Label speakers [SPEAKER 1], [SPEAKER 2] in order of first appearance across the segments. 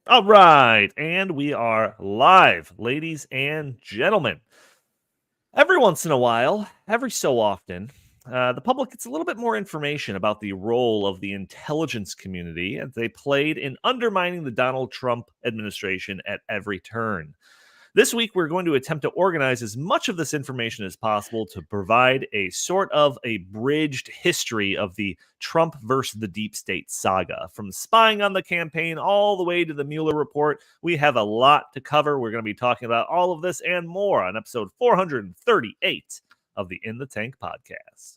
[SPEAKER 1] All right, and we are live, ladies and gentlemen. Every once in a while, every so often, the public gets a little bit more information about the role of the intelligence community as they played in undermining the Donald Trump administration at every turn. This week, we're going to attempt to organize as much of this information as possible to provide a sort of abridged history of the Trump versus the deep state saga. From spying on the campaign all the way to the Mueller Report, we have a lot to cover. We're going to be talking about all of this and more on episode 438 of the In the Tank podcast.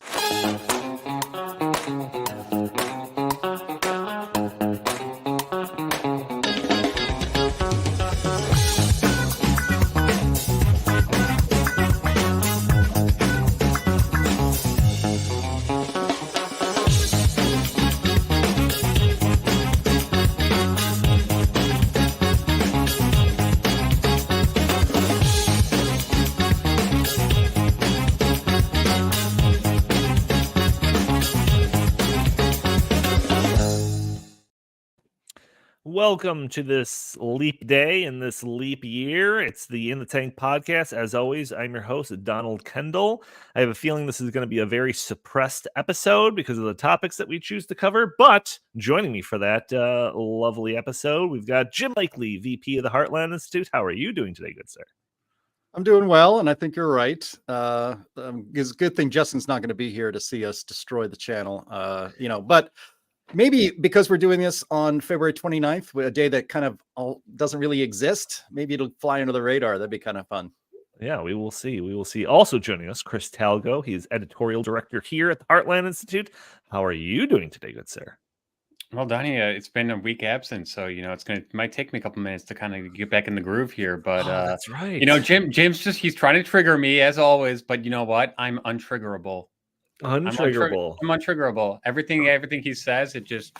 [SPEAKER 1] Welcome to this leap day in this leap year. It's the In the Tank podcast. As always, I'm your host, Donald Kendal. I have a feeling this is going to be a very suppressed episode because of the topics that we choose to cover. But joining me for that lovely episode, we've got Jim Lakely, VP of the Heartland Institute. How are you doing today, good sir?
[SPEAKER 2] I'm doing well, and I think you're right. It's a good thing Justin's not going to be here to see us destroy the channel, but maybe because we're doing this on February 29th, a day that kind of doesn't really exist, maybe it'll fly under the radar. That'd be kind of fun.
[SPEAKER 1] Yeah, we will see. We will see. Also joining us, Chris Talgo. He's editorial director here at the Heartland Institute. How are you doing today, good sir?
[SPEAKER 3] Well, Donnie, it's been a week absent, so might take me a couple minutes to kind of get back in the groove here. But
[SPEAKER 1] that's right.
[SPEAKER 3] Jim's he's trying to trigger me as always, but you know what? I'm untriggerable.
[SPEAKER 1] Untriggerable.
[SPEAKER 3] I'm untriggerable. Everything he says, it just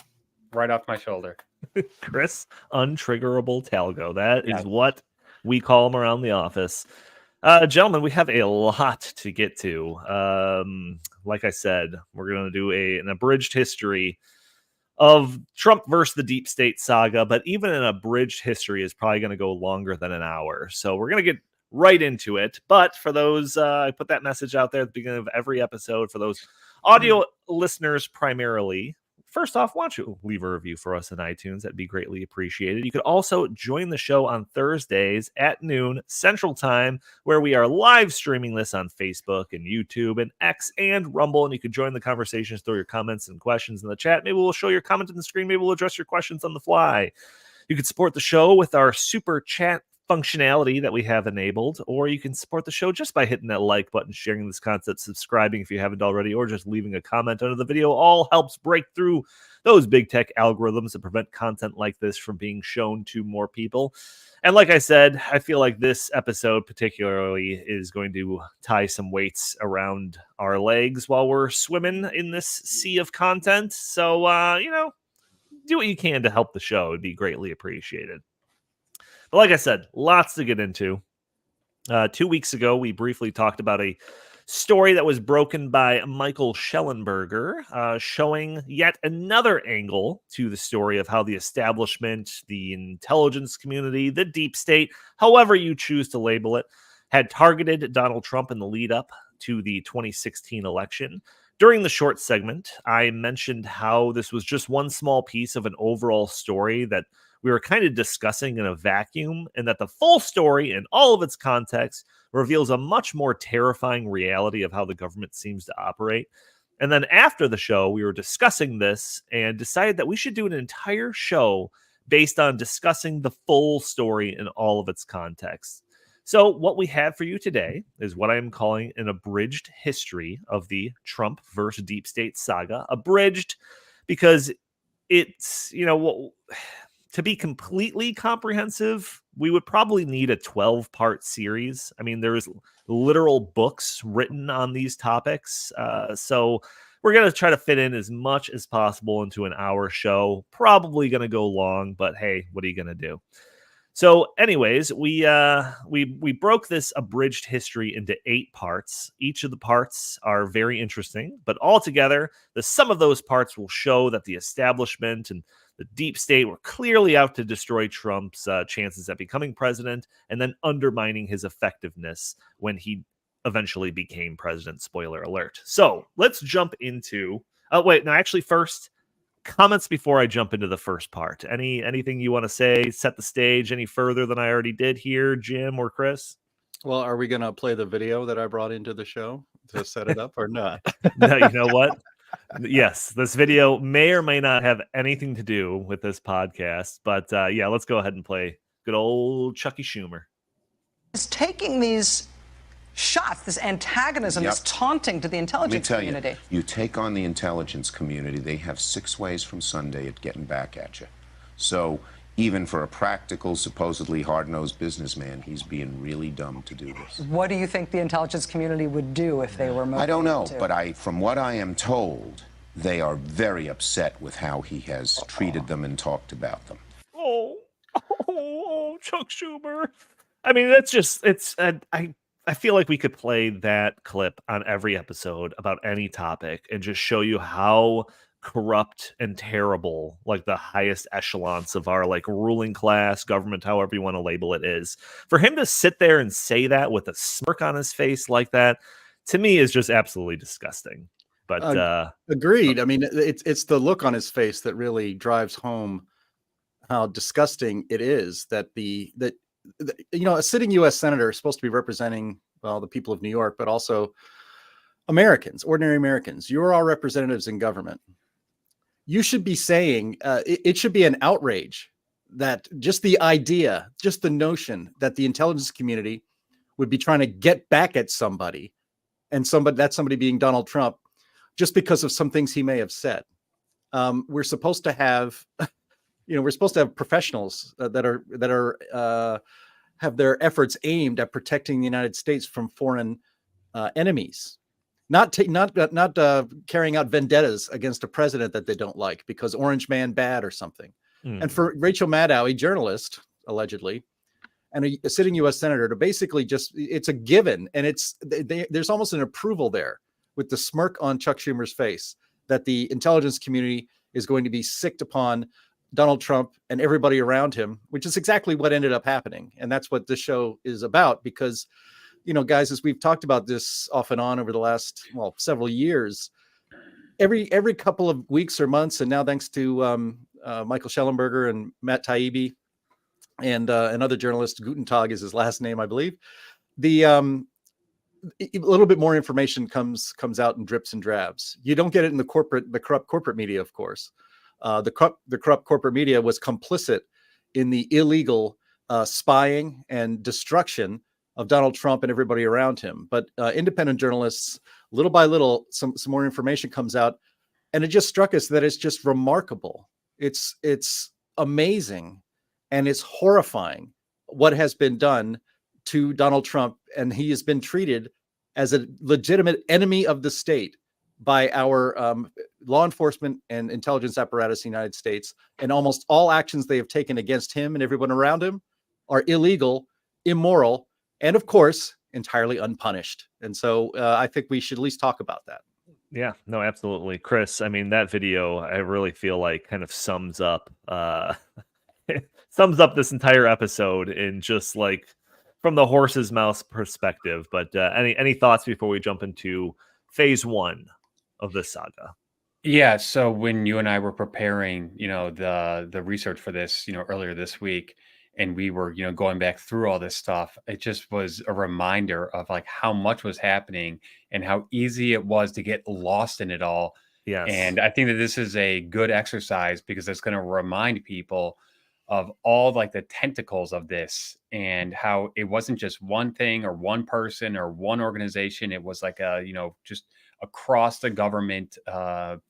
[SPEAKER 3] right off my shoulder.
[SPEAKER 1] Chris Untriggerable Talgo. That is what we call him around the office. Gentlemen, we have a lot to get to. Like I said, we're going to do an abridged history of Trump versus the deep state saga, but even an abridged history is probably going to go longer than an hour. So we're going to get right into it. But for those, I put that message out there at the beginning of every episode for those audio listeners primarily. First off, why don't you leave a review for us on iTunes? That'd be greatly appreciated. You could also join the show on Thursdays at noon Central Time, where we are live streaming this on Facebook and YouTube and X and Rumble. And you could join the conversations, throw your comments and questions in the chat. Maybe we'll show your comment on the screen. Maybe we'll address your questions on the fly. You could support the show with our super chat functionality that we have enabled, or you can support the show just by hitting that like button, sharing this content, subscribing if you haven't already, or just leaving a comment under the video. All helps break through those big tech algorithms that prevent content like this from being shown to more people. And like I said, I feel like this episode particularly is going to tie some weights around our legs while we're swimming in this sea of content. So, do what you can to help the show. It'd be greatly appreciated. But like I said, lots to get into. 2 weeks ago, we briefly talked about a story that was broken by Michael Schellenberger, showing yet another angle to the story of how the establishment, the intelligence community, the deep state, however you choose to label it, had targeted Donald Trump in the lead up to the 2016 election. During the short segment, I mentioned how this was just one small piece of an overall story that we were kind of discussing in a vacuum, and that the full story in all of its context reveals a much more terrifying reality of how the government seems to operate. And then after the show, we were discussing this and decided that we should do an entire show based on discussing the full story in all of its context. So what we have for you today is what I am calling an abridged history of the Trump versus deep state saga. Abridged because it's, to be completely comprehensive, we would probably need a 12-part series. I mean, there's literal books written on these topics. So we're going to try to fit in as much as possible into an hour show. Probably going to go long, but hey, what are you going to do? So anyways, we broke this abridged history into 8 parts. Each of the parts are very interesting, but altogether, the sum of those parts will show that the establishment and the deep state were clearly out to destroy Trump's chances at becoming president, and then undermining his effectiveness when he eventually became president. Spoiler alert. So let's jump into. Oh wait, no, actually, first comments before I jump into the first part. Anything you want to say? Set the stage any further than I already did here, Jim or Chris?
[SPEAKER 2] Well, are we going to play the video that I brought into the show to set it up or not?
[SPEAKER 1] No, you know what? Yes, this video may or may not have anything to do with this podcast, but yeah, let's go ahead and play good old Chucky Schumer.
[SPEAKER 4] Is taking these shots, this antagonism, this taunting to the intelligence community.
[SPEAKER 5] You take on the intelligence community, they have 6 ways from Sunday at getting back at you. So even for a practical, supposedly hard-nosed businessman, he's being really dumb to do this.
[SPEAKER 4] What do you think the intelligence community would do if they were motivated?
[SPEAKER 5] I don't know, but from what I am told, they are very upset with how he has treated them and talked about them.
[SPEAKER 1] Oh, Chuck Schumer. I mean, I feel like we could play that clip on every episode about any topic and just show you how corrupt and terrible, like, the highest echelons of our, like, ruling class, government, however you want to label it, is. For him to sit there and say that with a smirk on his face like that, to me, is just absolutely disgusting. But
[SPEAKER 2] agreed. I mean, it's the look on his face that really drives home how disgusting it is that a sitting U.S. senator is supposed to be representing, well, the people of New York, but also Americans, ordinary Americans. You're all representatives in government. You should be saying it should be an outrage that just the idea, just the notion that the intelligence community would be trying to get back at somebody, and somebody being Donald Trump, just because of some things he may have said. We're supposed to have. We're supposed to have professionals that have their efforts aimed at protecting the United States from foreign enemies, not carrying out vendettas against a president that they don't like because Orange Man bad or something. And for Rachel Maddow, a journalist allegedly, and a sitting U.S. senator, to basically it's a given, and there's almost an approval there with the smirk on Chuck Schumer's face that the intelligence community is going to be sicked upon Donald Trump and everybody around him, which is exactly what ended up happening. And that's what this show is about, because, guys, as we've talked about this off and on over the last, several years, every couple of weeks or months, and now thanks to Michael Schellenberger and Matt Taibbi and another journalist, Guten Tag is his last name, I believe, a little bit more information comes out in drips and drabs. You don't get it in the corrupt corporate media, of course. The corrupt corporate media was complicit in the illegal spying and destruction of Donald Trump and everybody around him. But independent journalists, little by little, some more information comes out, and it just struck us that it's just remarkable. It's amazing, and it's horrifying what has been done to Donald Trump, and he has been treated as a legitimate enemy of the state by our law enforcement and intelligence apparatus in the United States. And almost all actions they have taken against him and everyone around him are illegal, immoral, and of course, entirely unpunished. And so I think we should at least talk about that.
[SPEAKER 1] Yeah, no, absolutely. Chris, I mean, that video, I really feel like kind of sums up this entire episode in just like from the horse's mouth perspective. But any thoughts before we jump into phase 1 of this saga?
[SPEAKER 3] Yeah, so when you and I were preparing, the research for this, earlier this week, and we were, going back through all this stuff, it just was a reminder of like how much was happening and how easy it was to get lost in it all.
[SPEAKER 1] Yes.
[SPEAKER 3] And I think that this is a good exercise because it's going to remind people of all like the tentacles of this and how it wasn't just one thing or one person or one organization. It was like just across the government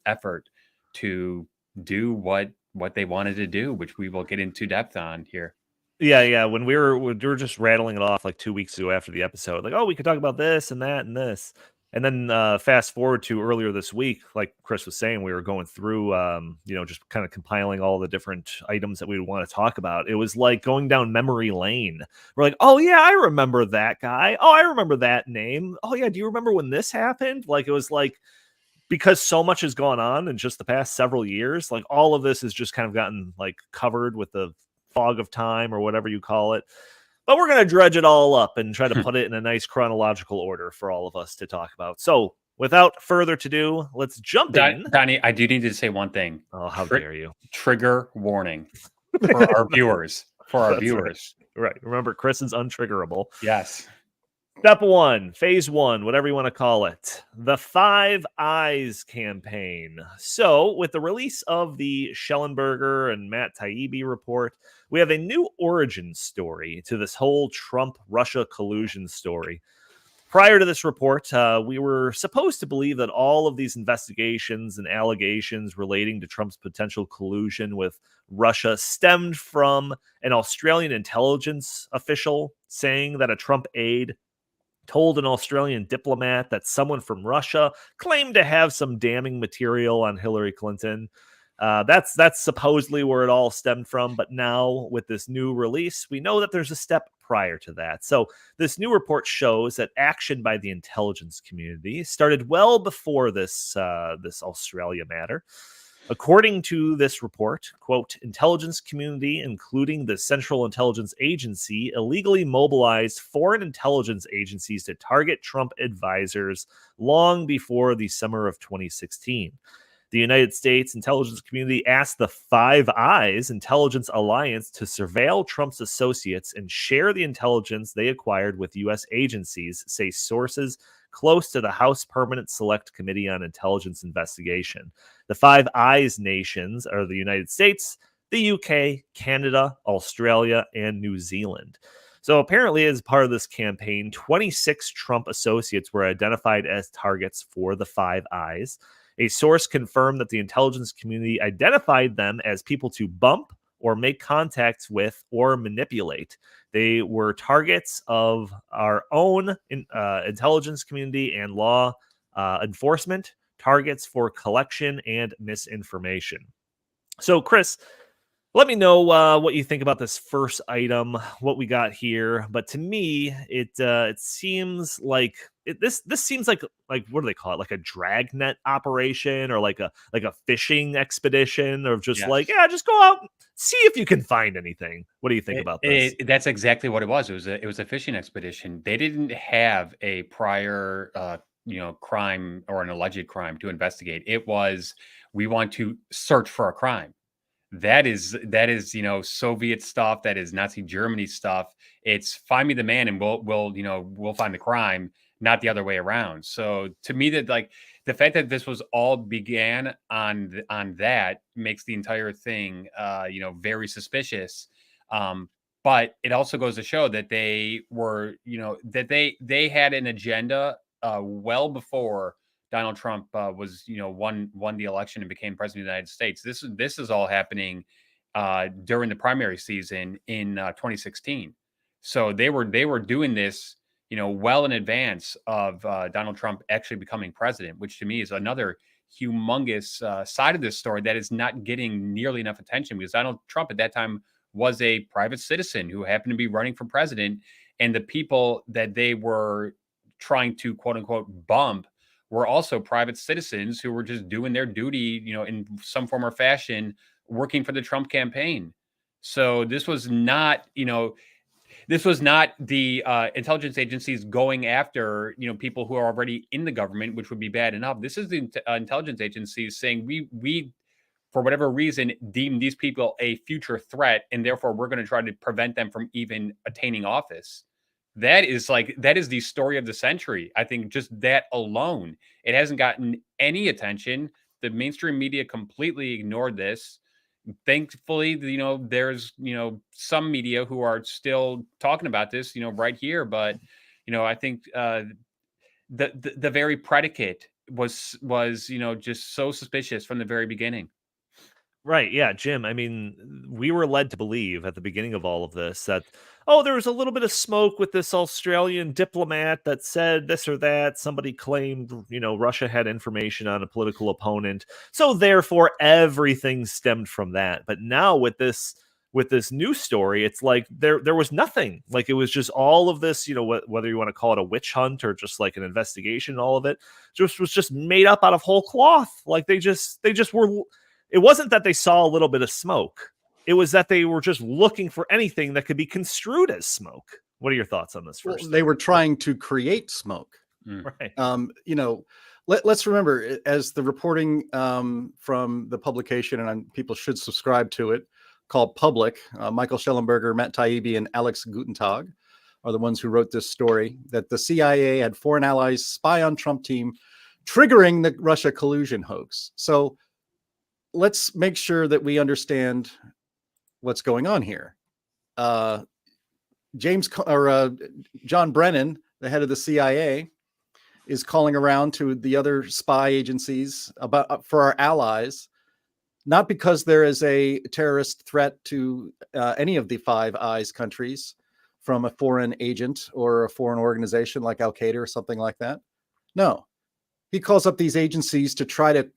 [SPEAKER 3] effort to do what they wanted to do, which we will get into depth on here.
[SPEAKER 1] Yeah. When we were just rattling it off like 2 weeks ago after the episode, like, oh, we could talk about this and that and this. And then fast forward to earlier this week, like Chris was saying, we were going through, just kind of compiling all the different items that we would want to talk about. It was like going down memory lane. We're like, oh, yeah, I remember that guy. Oh, I remember that name. Oh, yeah, do you remember when this happened? Like, it was like because so much has gone on in just the past several years, like all of this has just kind of gotten like covered with the fog of time or whatever you call it. But we're going to dredge it all up and try to put it in a nice chronological order for all of us to talk about. So without further ado, let's jump in.
[SPEAKER 3] Donnie, I do need to say one thing.
[SPEAKER 1] Oh, how dare you.
[SPEAKER 3] Trigger warning for our viewers.
[SPEAKER 1] Right. Remember, Chris is untriggerable.
[SPEAKER 3] Yes.
[SPEAKER 1] Step 1, phase 1, whatever you want to call it, the Five Eyes campaign. So, with the release of the Schellenberger and Matt Taibbi report, we have a new origin story to this whole Trump-Russia collusion story. Prior to this report, we were supposed to believe that all of these investigations and allegations relating to Trump's potential collusion with Russia stemmed from an Australian intelligence official saying that a Trump aide told an Australian diplomat that someone from Russia claimed to have some damning material on Hillary Clinton. That's supposedly where it all stemmed from. But now with this new release, we know that there's a step prior to that. So this new report shows that action by the intelligence community started well before this Australia matter. According to this report, quote, intelligence community, including the Central Intelligence Agency, illegally mobilized foreign intelligence agencies to target Trump advisors long before the summer of 2016. The United States intelligence community asked the Five Eyes Intelligence Alliance to surveil Trump's associates and share the intelligence they acquired with U.S. agencies, say sources close to the House Permanent Select Committee on Intelligence Investigation. The Five Eyes nations are the United States, the UK, Canada, Australia, and New Zealand. So apparently, as part of this campaign, 26 Trump associates were identified as targets for the Five Eyes. A source confirmed that the intelligence community identified them as people to bump or make contacts with or manipulate. They were targets of our own intelligence community and law enforcement, targets for collection and misinformation. So, Chris, let me know what you think about this first item, what we got here. But to me, it seems like this seems like what do they call it? Like a dragnet operation or like a fishing expedition, or just just go out, see if you can find anything. What do you think about this?
[SPEAKER 3] That's exactly what it was. It was a fishing expedition. They didn't have a prior crime or an alleged crime to investigate. It was, we want to search for a crime. That is, Soviet stuff. That is Nazi Germany stuff. It's find me the man and we'll find the crime, not the other way around. So to me, that like the fact that this was all began on that makes the entire thing, very suspicious. But it also goes to show that they were, that they had an agenda well before Donald Trump won the election and became president of the United States. This is all happening during the primary season in 2016. So they were doing this, well in advance of Donald Trump actually becoming president, which to me is another humongous side of this story that is not getting nearly enough attention, because Donald Trump at that time was a private citizen who happened to be running for president, and the people that they were trying to quote unquote bump were also private citizens who were just doing their duty, in some form or fashion, working for the Trump campaign. So this was not, the intelligence agencies going after, people who are already in the government, which would be bad enough. This is the intelligence agencies saying we, for whatever reason, deem these people a future threat, and therefore we're going to try to prevent them from even attaining office. That is the story of the century. I think just that alone, it hasn't gotten any attention. The mainstream media completely ignored this. Thankfully, there's, some media who are still talking about this, right here. But, I think the very predicate was, just so suspicious from the very beginning.
[SPEAKER 1] Right. Yeah, Jim. I mean, we were led to believe at the beginning of all of this that, there was a little bit of smoke with this Australian diplomat that said this or that. Somebody claimed, Russia had information on a political opponent. So therefore, everything stemmed from that. But now with this with this news story, it's like there was nothing. Like it was just all of this, whether you want to call it a witch hunt or just like an investigation, all of it was just made up out of whole cloth. Like they just were. It wasn't that they saw a little bit of smoke. It was that they were just looking for anything that could be construed as smoke. What are your thoughts on this first?
[SPEAKER 2] Well, they were trying to create smoke.
[SPEAKER 1] Right.
[SPEAKER 2] Let's remember, as the reporting from the publication, and people should subscribe to it, called Public, Michael Schellenberger, Matt Taibbi, and Alex Gutentag are the ones who wrote this story, that the CIA had foreign allies spy on Trump team, triggering the Russia collusion hoax. So let's make sure that we understand what's going on here. John Brennan, the head of the CIA, is calling around to the other spy agencies for our allies, not because there is a terrorist threat to any of the Five Eyes countries from a foreign agent or a foreign organization like Al Qaeda or something like that. No, he calls up these agencies to try to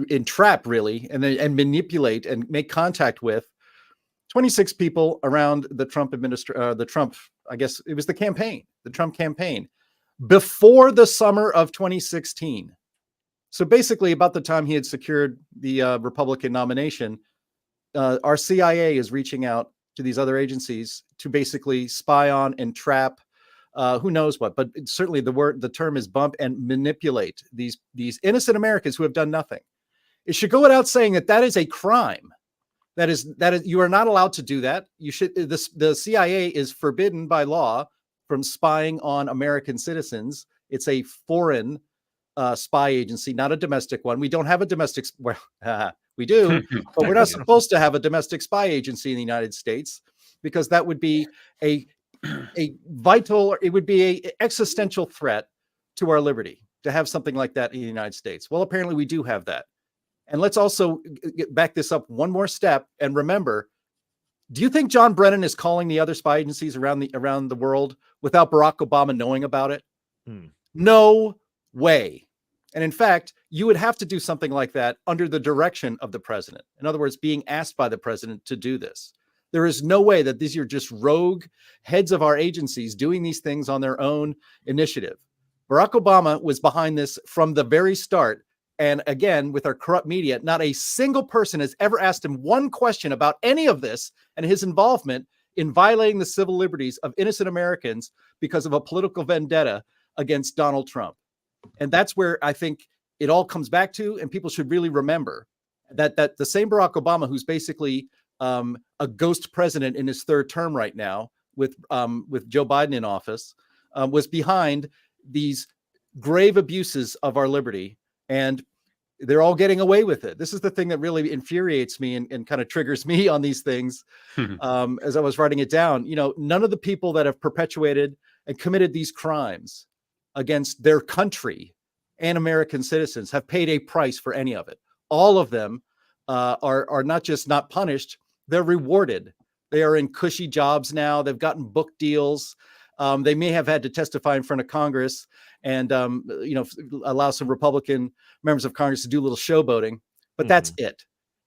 [SPEAKER 2] entrap, really, and manipulate and make contact with 26 people around the Trump I guess it was the Trump campaign, before the summer of 2016. So basically, about the time he had secured the Republican nomination, our CIA is reaching out to these other agencies to basically spy on and trap who knows what, but certainly the term is bump and manipulate these innocent Americans who have done nothing. It should go without saying that is a crime. That is you are not allowed to do that. The CIA is forbidden by law from spying on American citizens. It's a foreign spy agency, not a domestic one. We don't have a domestic. Well, we do, but we're not supposed to have a domestic spy agency in the United States, because that would be a vital. It would be an existential threat to our liberty to have something like that in the United States. Well, apparently we do have that. And let's also back this up one more step and remember, do you think John Brennan is calling the other spy agencies around the world without Barack Obama knowing about it? No way. And in fact, you would have to do something like that under the direction of the president. In other words, being asked by the president to do this. There is no way that these are just rogue heads of our agencies doing these things on their own initiative. Barack Obama was behind this from the very start. And again, with our corrupt media, not a single person has ever asked him one question about any of this and his involvement in violating the civil liberties of innocent Americans because of a political vendetta against Donald Trump. And that's where I think it all comes back to, and people should really remember that the same Barack Obama, who's basically a ghost president in his third term right now with Joe Biden in office, was behind these grave abuses of our liberty. And they're all getting away with it. This is the thing that really infuriates me and kind of triggers me on these things. As I was writing it down, none of the people that have perpetuated and committed these crimes against their country and American citizens have paid a price for any of it. All of them are not just not punished, they're rewarded. They are in cushy jobs now. They've gotten book deals. They may have had to testify in front of Congress and, allow some Republican members of Congress to do a little showboating, but that's it.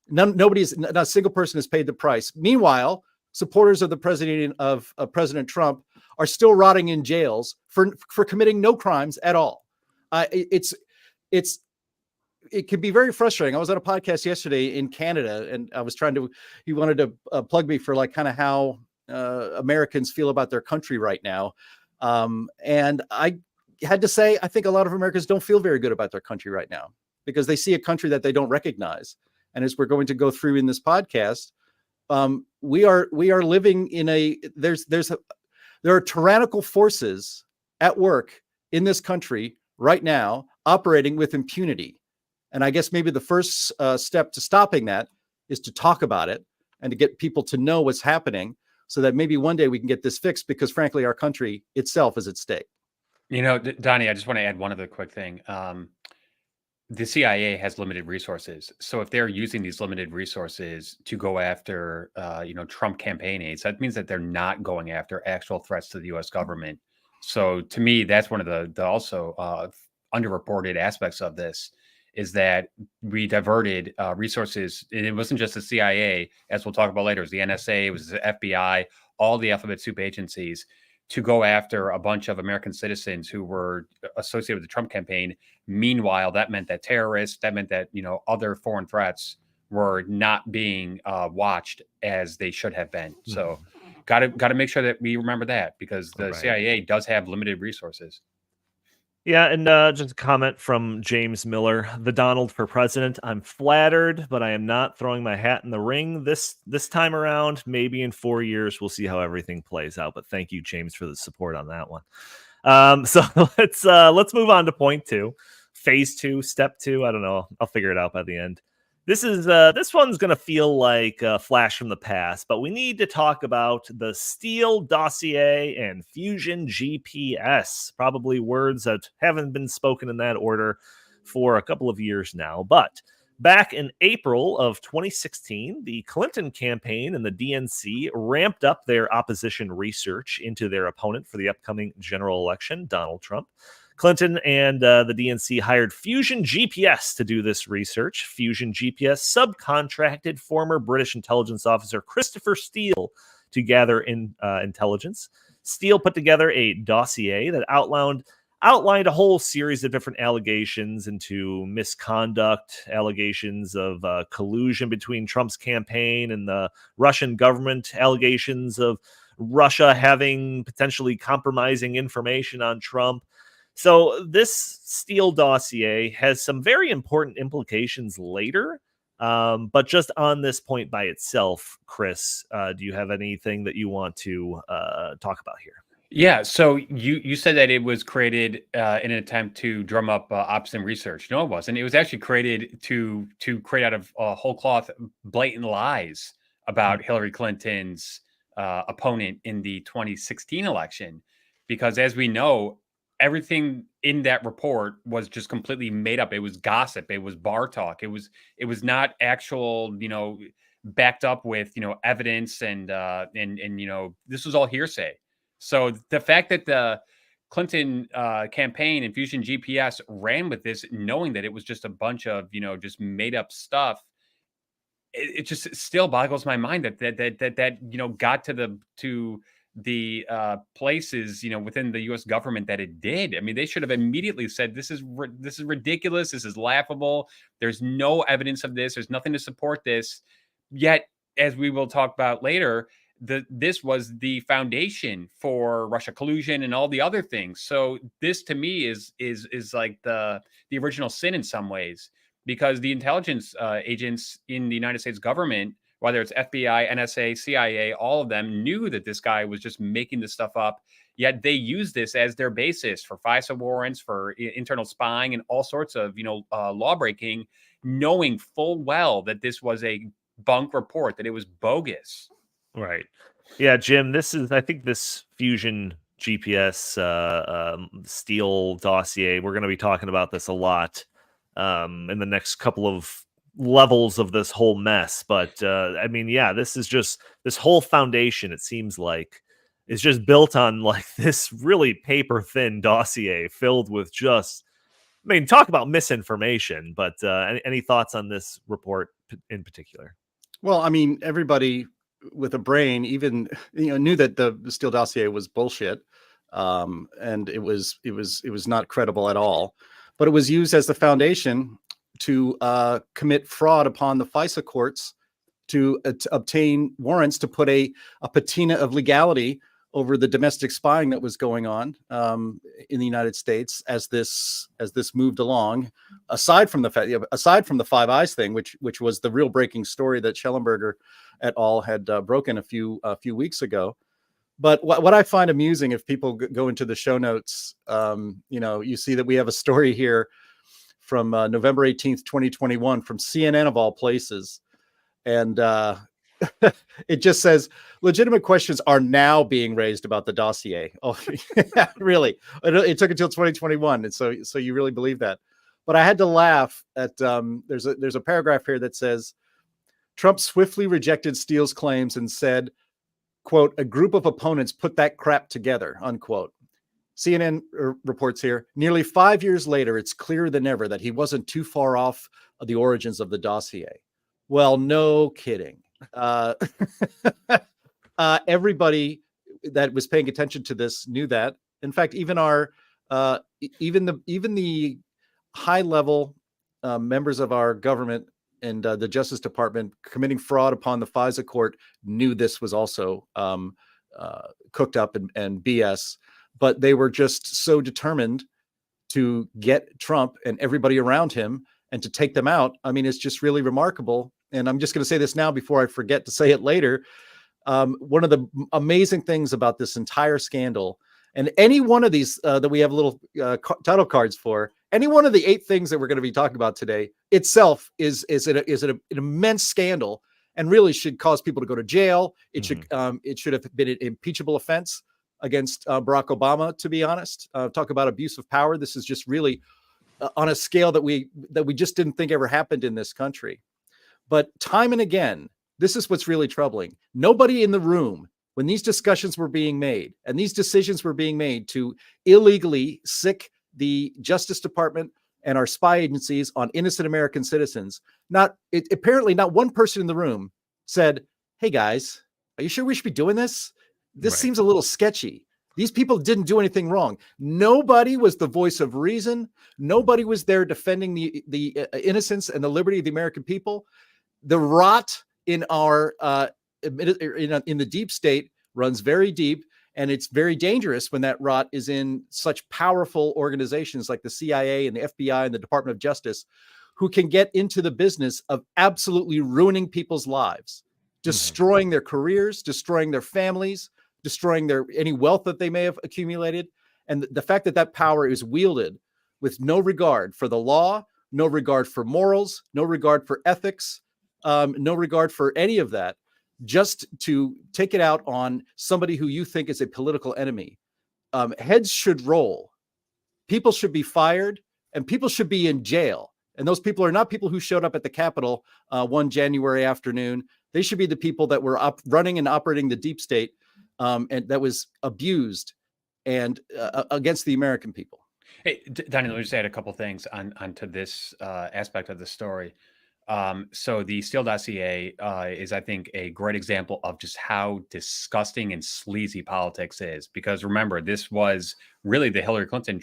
[SPEAKER 2] Not a single person has paid the price. Meanwhile, supporters of the President Trump are still rotting in jails for committing no crimes at all. It can be very frustrating. I was on a podcast yesterday in Canada, and I was he wanted to plug me for like kind of how Americans feel about their country right now. And I had to say, I think a lot of Americans don't feel very good about their country right now because they see a country that they don't recognize. And as we're going to go through in this podcast, we are living in there are tyrannical forces at work in this country right now operating with impunity. And I guess maybe the first step to stopping that is to talk about it and to get people to know what's happening so that maybe one day we can get this fixed, because frankly, our country itself is at stake.
[SPEAKER 3] Donnie, I just want to add one other quick thing. The CIA has limited resources. So if they're using these limited resources to go after, Trump campaign aides, that means that they're not going after actual threats to the U.S. government. So to me, that's one of the also underreported aspects of this is that we diverted resources. It wasn't just the CIA, as we'll talk about later. It was the NSA, it was the FBI, all the alphabet soup agencies, to go after a bunch of American citizens who were associated with the Trump campaign. Meanwhile, that meant that terrorists, that meant that, other foreign threats were not being watched as they should have been. So got to make sure that we remember that, because the CIA does have limited resources.
[SPEAKER 1] Yeah, and just a comment from James Miller, the Donald for president. I'm flattered, but I am not throwing my hat in the ring this time around. Maybe in 4 years, we'll see how everything plays out. But thank you, James, for the support on that one. So let's move on to point 2, phase 2, step 2. I don't know. I'll figure it out by the end. This one's going to feel like a flash from the past, but we need to talk about the Steele Dossier and Fusion GPS, probably words that haven't been spoken in that order for a couple of years now. But back in April of 2016, the Clinton campaign and the DNC ramped up their opposition research into their opponent for the upcoming general election, Donald Trump. Clinton and the DNC hired Fusion GPS to do this research. Fusion GPS subcontracted former British intelligence officer Christopher Steele to gather intelligence. Steele put together a dossier that outlined a whole series of different allegations into misconduct, allegations of collusion between Trump's campaign and the Russian government, allegations of Russia having potentially compromising information on Trump. So this Steele dossier has some very important implications later, but just on this point by itself, Chris, do you have anything that you want to talk about here?
[SPEAKER 3] Yeah, so you said that it was created in an attempt to drum up opposition research. No, it wasn't. It was actually created to create out of whole cloth blatant lies about Hillary Clinton's opponent in the 2016 election, because as we know, everything in that report was just completely made up. It was gossip. It was bar talk. It was not actual, backed up with, evidence and this was all hearsay. So the fact that the Clinton campaign and Fusion GPS ran with this, knowing that it was just a bunch of, just made up stuff, it just still boggles my mind that got to the places, within the U.S. government that it did. I mean, they should have immediately said, this is ridiculous. This is laughable. There's no evidence of this. There's nothing to support this. Yet, as we will talk about later, this was the foundation for Russia collusion and all the other things. So this, to me, is like the original sin in some ways, because the intelligence agents in the United States government, whether it's FBI, NSA, CIA, all of them knew that this guy was just making this stuff up. Yet they use this as their basis for FISA warrants, for internal spying, and all sorts of law breaking, knowing full well that this was a bunk report, that it was bogus.
[SPEAKER 1] Right. Yeah, Jim, I think this Fusion GPS Steele dossier, we're going to be talking about this a lot in the next couple of levels of this whole mess. But I mean, yeah, this is just this whole foundation, it seems like, is just built on like this really paper thin dossier filled with just, I mean, talk about misinformation. But any thoughts on this report in particular?
[SPEAKER 2] Well, I mean, everybody with a brain even knew that the Steele dossier was bullshit, and it was not credible at all. But it was used as the foundation to commit fraud upon the FISA courts to obtain warrants to put a patina of legality over the domestic spying that was going on in the United States as this moved along. Aside from the Five Eyes thing, which was the real breaking story that Schellenberger et al. Had broken a few weeks ago. But what I find amusing, if people go into the show notes, you see that we have a story here from November 18th, 2021 from CNN of all places. And it just says, legitimate questions are now being raised about the dossier. Oh, yeah, really? It took until 2021. And so you really believe that? But I had to laugh at, there's a paragraph here that says, Trump swiftly rejected Steele's claims and said, quote, a group of opponents put that crap together, unquote. CNN reports here, nearly 5 years later, it's clearer than ever that he wasn't too far off of the origins of the dossier. Well, no kidding. Everybody that was paying attention to this knew that. In fact, even our even the high level members of our government and the Justice Department committing fraud upon the FISA court knew this was also cooked up and BS. But they were just so determined to get Trump and everybody around him and to take them out. I mean, it's just really remarkable. And I'm just going to say this now before I forget to say it later. One of the amazing things about this entire scandal, and any one of these that we have little title cards for, any one of the 8 things that we're going to be talking about today itself is an immense scandal and really should cause people to go to jail. It should have been an impeachable offense against Barack Obama, to be honest. Talk about abuse of power. This is just really on a scale that we just didn't think ever happened in this country. But time and again, this is what's really troubling. Nobody in the room, when these discussions were being made and these decisions were being made to illegally sick the Justice Department and our spy agencies on innocent American citizens, apparently not one person in the room said, "Hey guys, are you sure we should be doing this? This seems a little sketchy. These people didn't do anything wrong." Nobody was the voice of reason. Nobody was there defending the innocence and the liberty of the American people. The rot in our in the deep state runs very deep, and it's very dangerous when that rot is in such powerful organizations like the CIA and the FBI and the Department of Justice, who can get into the business of absolutely ruining people's lives, destroying their careers, destroying their families, destroying any wealth that they may have accumulated. And the fact that that power is wielded with no regard for the law, no regard for morals, no regard for ethics, no regard for any of that, just to take it out on somebody who you think is a political enemy. Heads should roll. People should be fired, and people should be in jail. And those people are not people who showed up at the Capitol one January afternoon. They should be the people that were running and operating the deep state, and that was abused and against the American people.
[SPEAKER 3] Hey, Donnie, let me just add a couple things onto this aspect of the story. So the Steele dossier is, I think, a great example of just how disgusting and sleazy politics is. Because remember, this was really the Hillary Clinton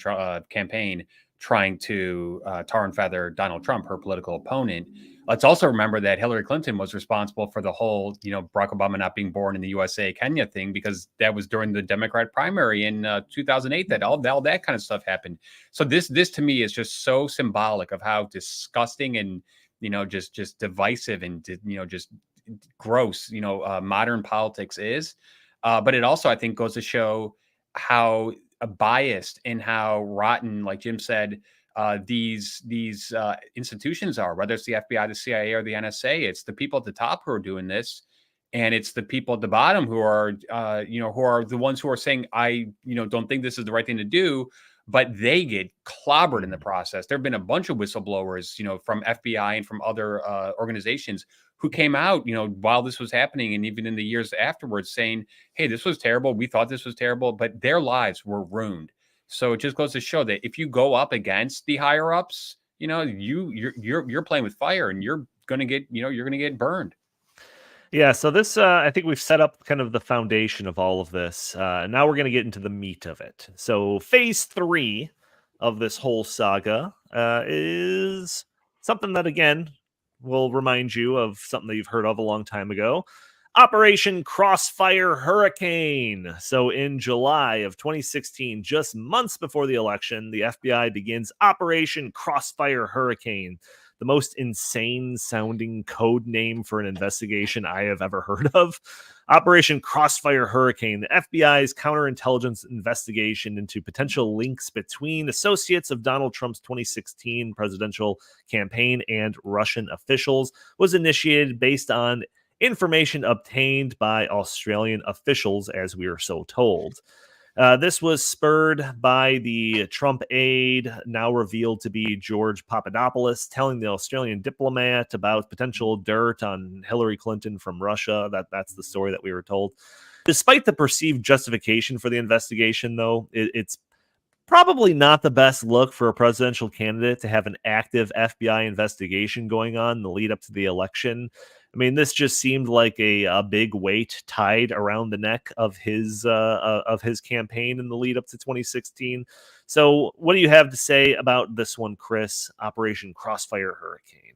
[SPEAKER 3] campaign trying to tar and feather Donald Trump, her political opponent. Let's also remember that Hillary Clinton was responsible for the whole, Barack Obama not being born in the USA, Kenya thing, because that was during the Democrat primary in 2008 that all that kind of stuff happened. So this to me is just so symbolic of how disgusting and just divisive and just gross modern politics is. But it also, I think, goes to show how biased and how rotten, like Jim said, these institutions are, whether it's the FBI, the CIA, or the NSA. It's the people at the top who are doing this, and it's the people at the bottom who are who are the ones who are saying, I don't think this is the right thing to do, but they get clobbered in the process. There have been a bunch of whistleblowers, from FBI and from other organizations who came out, while this was happening, and even in the years afterwards, saying, hey, this was terrible. We thought this was terrible, but their lives were ruined. So it just goes to show that if you go up against the higher ups, you're playing with fire, and you're going to get burned.
[SPEAKER 1] Yeah, so this, I think we've set up kind of the foundation of all of this. Now we're going to get into the meat of it. So phase 3 of this whole saga is something that, again, will remind you of something that you've heard of a long time ago. Operation Crossfire Hurricane. So in July of 2016, just months before the election, the FBI begins Operation Crossfire Hurricane, the most insane sounding code name for an investigation I have ever heard of. Operation Crossfire Hurricane, the FBI's counterintelligence investigation into potential links between associates of Donald Trump's 2016 presidential campaign and Russian officials, was initiated based on information obtained by Australian officials, as we are so told. This was spurred by the Trump aide, now revealed to be George Papadopoulos, telling the Australian diplomat about potential dirt on Hillary Clinton from Russia. That's the story that we were told. Despite the perceived justification for the investigation, though, it's probably not the best look for a presidential candidate to have an active FBI investigation going on in the lead up to the election. I mean, this just seemed like a big weight tied around the neck of his campaign in the lead up to 2016. So, what do you have to say about this one, Chris? Operation Crossfire Hurricane.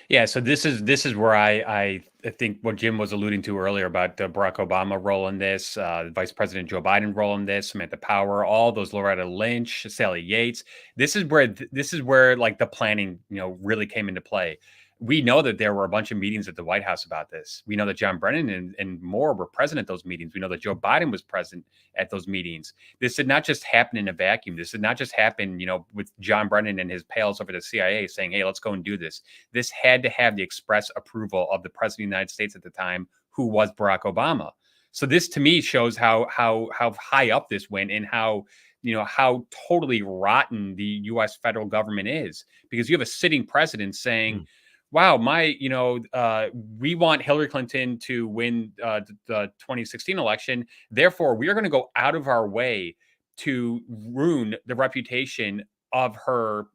[SPEAKER 3] Yeah, so this is where I think what Jim was alluding to earlier about Barack Obama role in this, Vice President Joe Biden role in this, Samantha Power, all those, Loretta Lynch, Sally Yates. This is where like the planning, really came into play. We know that there were a bunch of meetings at the White House about this. We know that John Brennan and Moore were present at those meetings. We know that Joe Biden was present at those meetings. This did not just happen in a vacuum. This did not just happen, with John Brennan and his pals over the CIA saying, hey, let's go and do this. This had to have the express approval of the president of the United States at the time, who was Barack Obama. So this, to me, shows how high up this went and how totally rotten the U.S. federal government is, because you have a sitting president saying, wow, we want Hillary Clinton to win the 2016 election. Therefore, we are going to go out of our way to ruin the reputation of her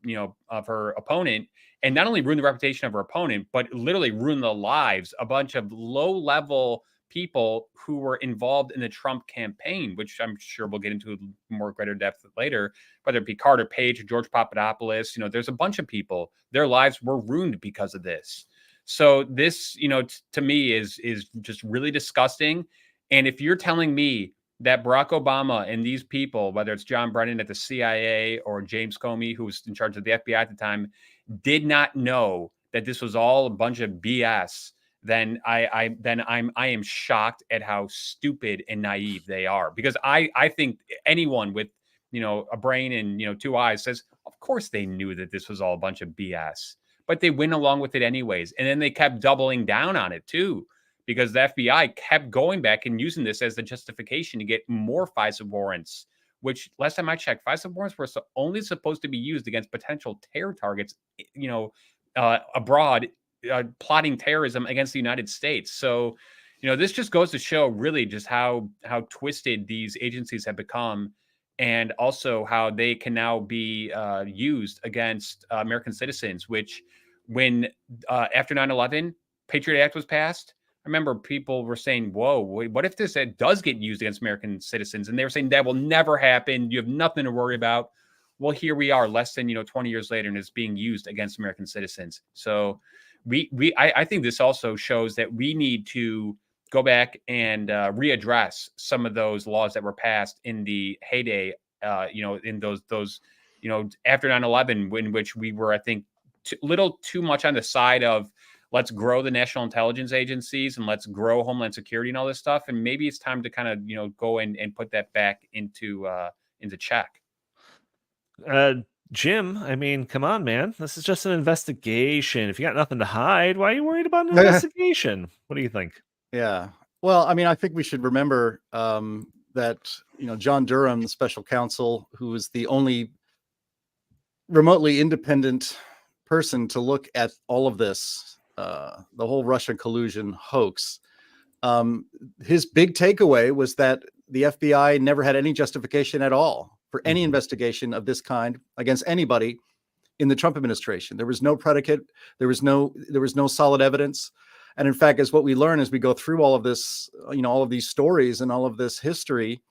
[SPEAKER 3] opponent, and not only ruin the reputation of her opponent, but literally ruin the lives of a bunch of low-level people who were involved in the Trump campaign, which I'm sure we'll get into more greater depth later, whether it be Carter Page or George Papadopoulos. There's a bunch of people, their lives were ruined because of this. So this, to me is just really disgusting. And if you're telling me that Barack Obama and these people, whether it's John Brennan at the CIA or James Comey, who was in charge of the FBI at the time, did not know that this was all a bunch of BS, then I am shocked at how stupid and naive they are. Because I think anyone with a brain and two eyes says, of course they knew that this was all a bunch of BS, but they went along with it anyways. And then they kept doubling down on it too, because the FBI kept going back and using this as the justification to get more FISA warrants, which last time I checked, FISA warrants were only supposed to be used against potential terror targets, abroad, plotting terrorism against the United States. So, this just goes to show really just how twisted these agencies have become, and also how they can now be used against American citizens, which when after 9/11, Patriot Act was passed, I remember people were saying, whoa, what if this does get used against American citizens? And they were saying that will never happen. You have nothing to worry about. Well, here we are less than 20 years later, and it's being used against American citizens. So I think this also shows that we need to go back and readdress some of those laws that were passed in the heyday, in those after 9/11, in which we were, I think, little too much on the side of let's grow the national intelligence agencies and let's grow Homeland Security and all this stuff. And maybe it's time to kind of, go and put that back into check.
[SPEAKER 1] Jim, I mean, come on, man. This is just an investigation. If you got nothing to hide, why are you worried about an investigation? What do you think?
[SPEAKER 2] Yeah. Well, I mean, I think we should remember that, John Durham, the special counsel, who was the only remotely independent person to look at all of this, the whole Russian collusion hoax. His big takeaway was that the FBI never had any justification at all for any investigation of this kind against anybody in the Trump administration. There was no predicate. There was no solid evidence. And in fact, as what we learn as we go through all of this, all of these stories and all of this history,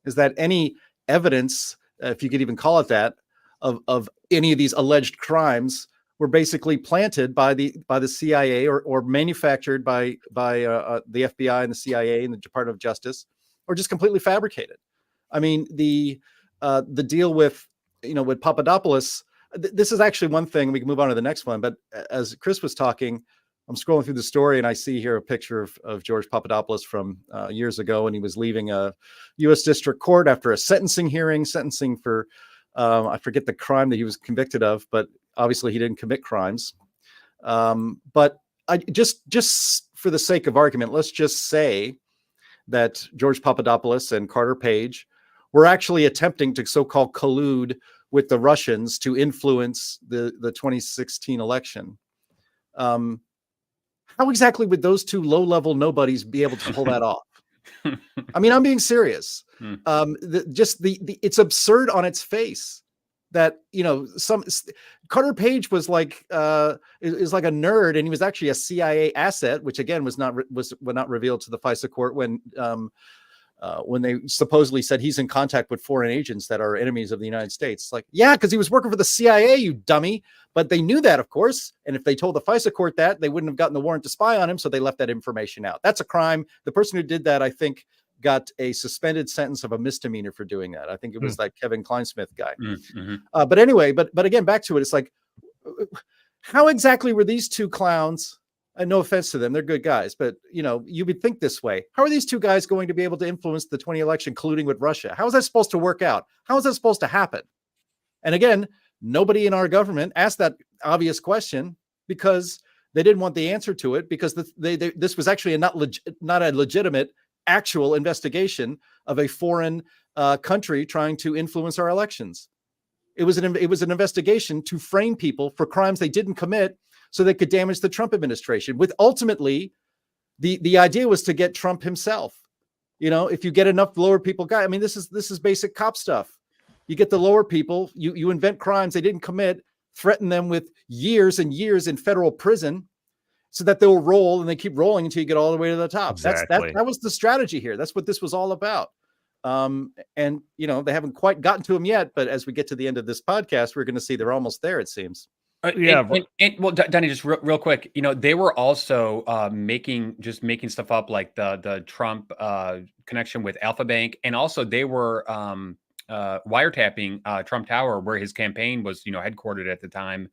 [SPEAKER 2] is that any evidence, if you could even call it that, of any of these alleged crimes were basically planted by the CIA or manufactured by the FBI and the CIA and the Department of Justice, or just completely fabricated. I mean, the deal with Papadopoulos, this is actually one thing. We can move on to the next one. But as Chris was talking, I'm scrolling through the story and I see here a picture of George Papadopoulos from years ago, and he was leaving a U.S. district court after a sentencing for I forget the crime that he was convicted of, but obviously he didn't commit crimes. But I just for the sake of argument, let's just say that George Papadopoulos and Carter Page were actually attempting to so-called collude with the Russians to influence the 2016 election. How exactly would those two low-level nobodies be able to pull that off? I mean, I'm being serious. It's absurd on its face that, Carter Page was like, is like a nerd, and he was actually a CIA asset, which again was not revealed to the FISA court when they supposedly said he's in contact with foreign agents that are enemies of the United States. Like, yeah, because he was working for the CIA, you dummy. But they knew that, of course. And if they told the FISA court that, they wouldn't have gotten the warrant to spy on him. So they left that information out. That's a crime. The person who did that, I think, got a suspended sentence of a misdemeanor for doing that. I think it was that Kevin Kleinsmith guy. But anyway, but again, back to it. It's like, how exactly were these two clowns? And no offense to them, they're good guys, but you would think this way. How are these two guys going to be able to influence the 2020 election, colluding with Russia? How is that supposed to work out? How is that supposed to happen? And again, nobody in our government asked that obvious question because they didn't want the answer to it, because this was actually not a legitimate actual investigation of a foreign country trying to influence our elections. It was an investigation to frame people for crimes they didn't commit, so they could damage the Trump administration. With ultimately, the idea was to get Trump himself. If you get enough lower people, this is basic cop stuff. You get the lower people, you invent crimes they didn't commit, threaten them with years and years in federal prison, so that they'll roll, and they keep rolling until you get all the way to the top.
[SPEAKER 1] Exactly.
[SPEAKER 2] That was the strategy here. That's what this was all about. And they haven't quite gotten to him yet, but as we get to the end of this podcast, we're going to see they're almost there, it seems.
[SPEAKER 3] Well, Danny, just real quick, they were also making stuff up, like the Trump connection with Alpha Bank, and also they were wiretapping Trump Tower, where his campaign was, headquartered at the time.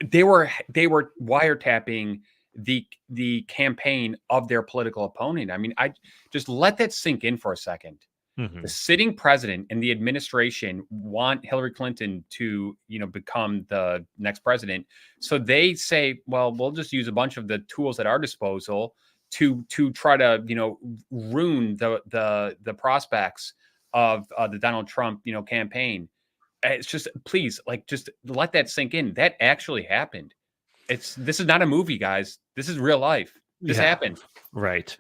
[SPEAKER 3] They were wiretapping the campaign of their political opponent. I mean, I just let that sink in for a second. The sitting president and the administration want Hillary Clinton to, become the next president. So they say, well, we'll just use a bunch of the tools at our disposal to try to, ruin the prospects of the Donald Trump, campaign. It's just, please, just let that sink in. That actually happened. This is not a movie, guys. This is real life. This happened.
[SPEAKER 1] Right.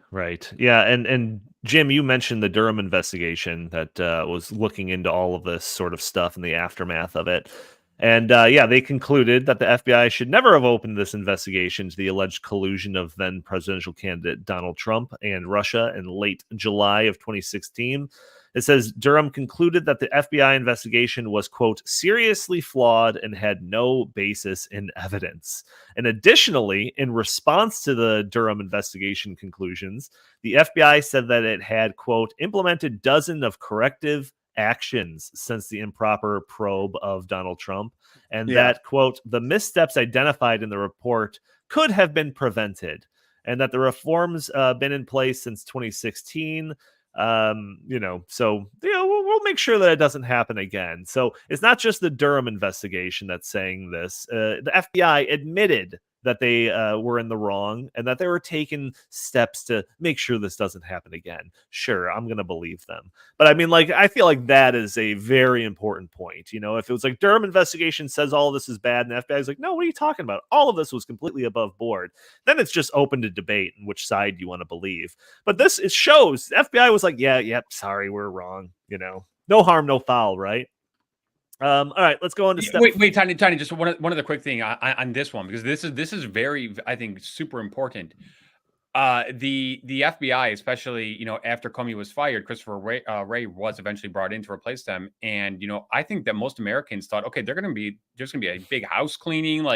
[SPEAKER 1] Yeah. And Jim, you mentioned the Durham investigation that was looking into all of this sort of stuff in the aftermath of it. And they concluded that the FBI should never have opened this investigation to the alleged collusion of then presidential candidate Donald Trump and Russia in late July of 2016. It says Durham concluded that the FBI investigation was, quote, seriously flawed and had no basis in evidence. And additionally, in response to the Durham investigation conclusions, the FBI said that it had, quote, implemented dozens of corrective actions since the improper probe of Donald Trump, and that, quote, the missteps identified in the report could have been prevented, and that the reforms been in place since 2016. We'll make sure that it doesn't happen again. So it's not just the Durham investigation that's saying this. The FBI admitted that they were in the wrong and that they were taking steps to make sure this doesn't happen again. Sure, I'm going to believe them. But I mean, I feel like that is a very important point. If it was like Durham investigation says all of this is bad and the FBI is like, no, what are you talking about? All of this was completely above board. Then it's just open to debate and which side you want to believe. But it shows the FBI was like, sorry, we're wrong. No harm, no foul, right? All right, let's go on to step.
[SPEAKER 3] Wait, Tiny, just one other quick thing on this one, because this is very, I think, super important. The FBI, especially after Comey was fired, Christopher Wray was eventually brought in to replace them, and I think that most Americans thought, okay, there's going to be a big house cleaning,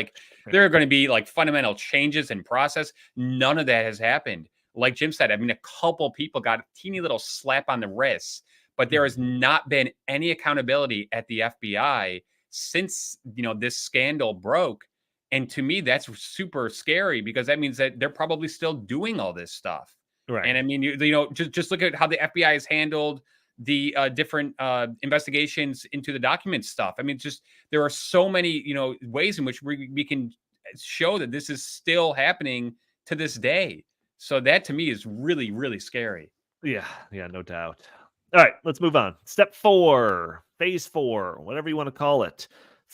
[SPEAKER 3] there are going to be fundamental changes in process. None of that has happened. Like Jim said, I mean, a couple people got a teeny little slap on the wrist. But there has not been any accountability at the FBI since, this scandal broke. And to me, that's super scary, because that means that they're probably still doing all this stuff.
[SPEAKER 1] Right.
[SPEAKER 3] And I mean, just look at how the FBI has handled the different investigations into the document stuff. I mean, there are so many, ways in which we can show that this is still happening to this day. So that to me is really, really scary.
[SPEAKER 1] Yeah, no doubt. All right, let's move on. Step 4, phase 4, whatever you want to call it.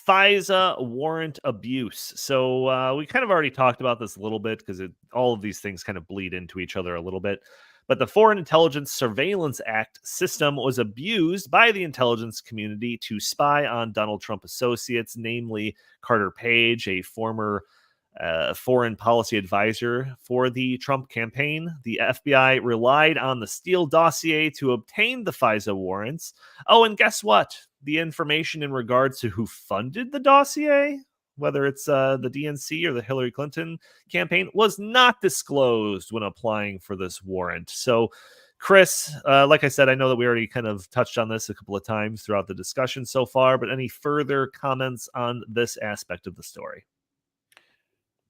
[SPEAKER 1] FISA warrant abuse. So we kind of already talked about this a little bit, because all of these things kind of bleed into each other a little bit. But the Foreign Intelligence Surveillance Act system was abused by the intelligence community to spy on Donald Trump associates, namely Carter Page, a former foreign policy advisor for the Trump campaign. The FBI relied on the Steele dossier to obtain the FISA warrants. Oh, and guess what? The information in regards to who funded the dossier, whether it's the DNC or the Hillary Clinton campaign, was not disclosed when applying for this warrant. So, Chris, like I said, I know that we already kind of touched on this a couple of times throughout the discussion so far, but any further comments on this aspect of the story?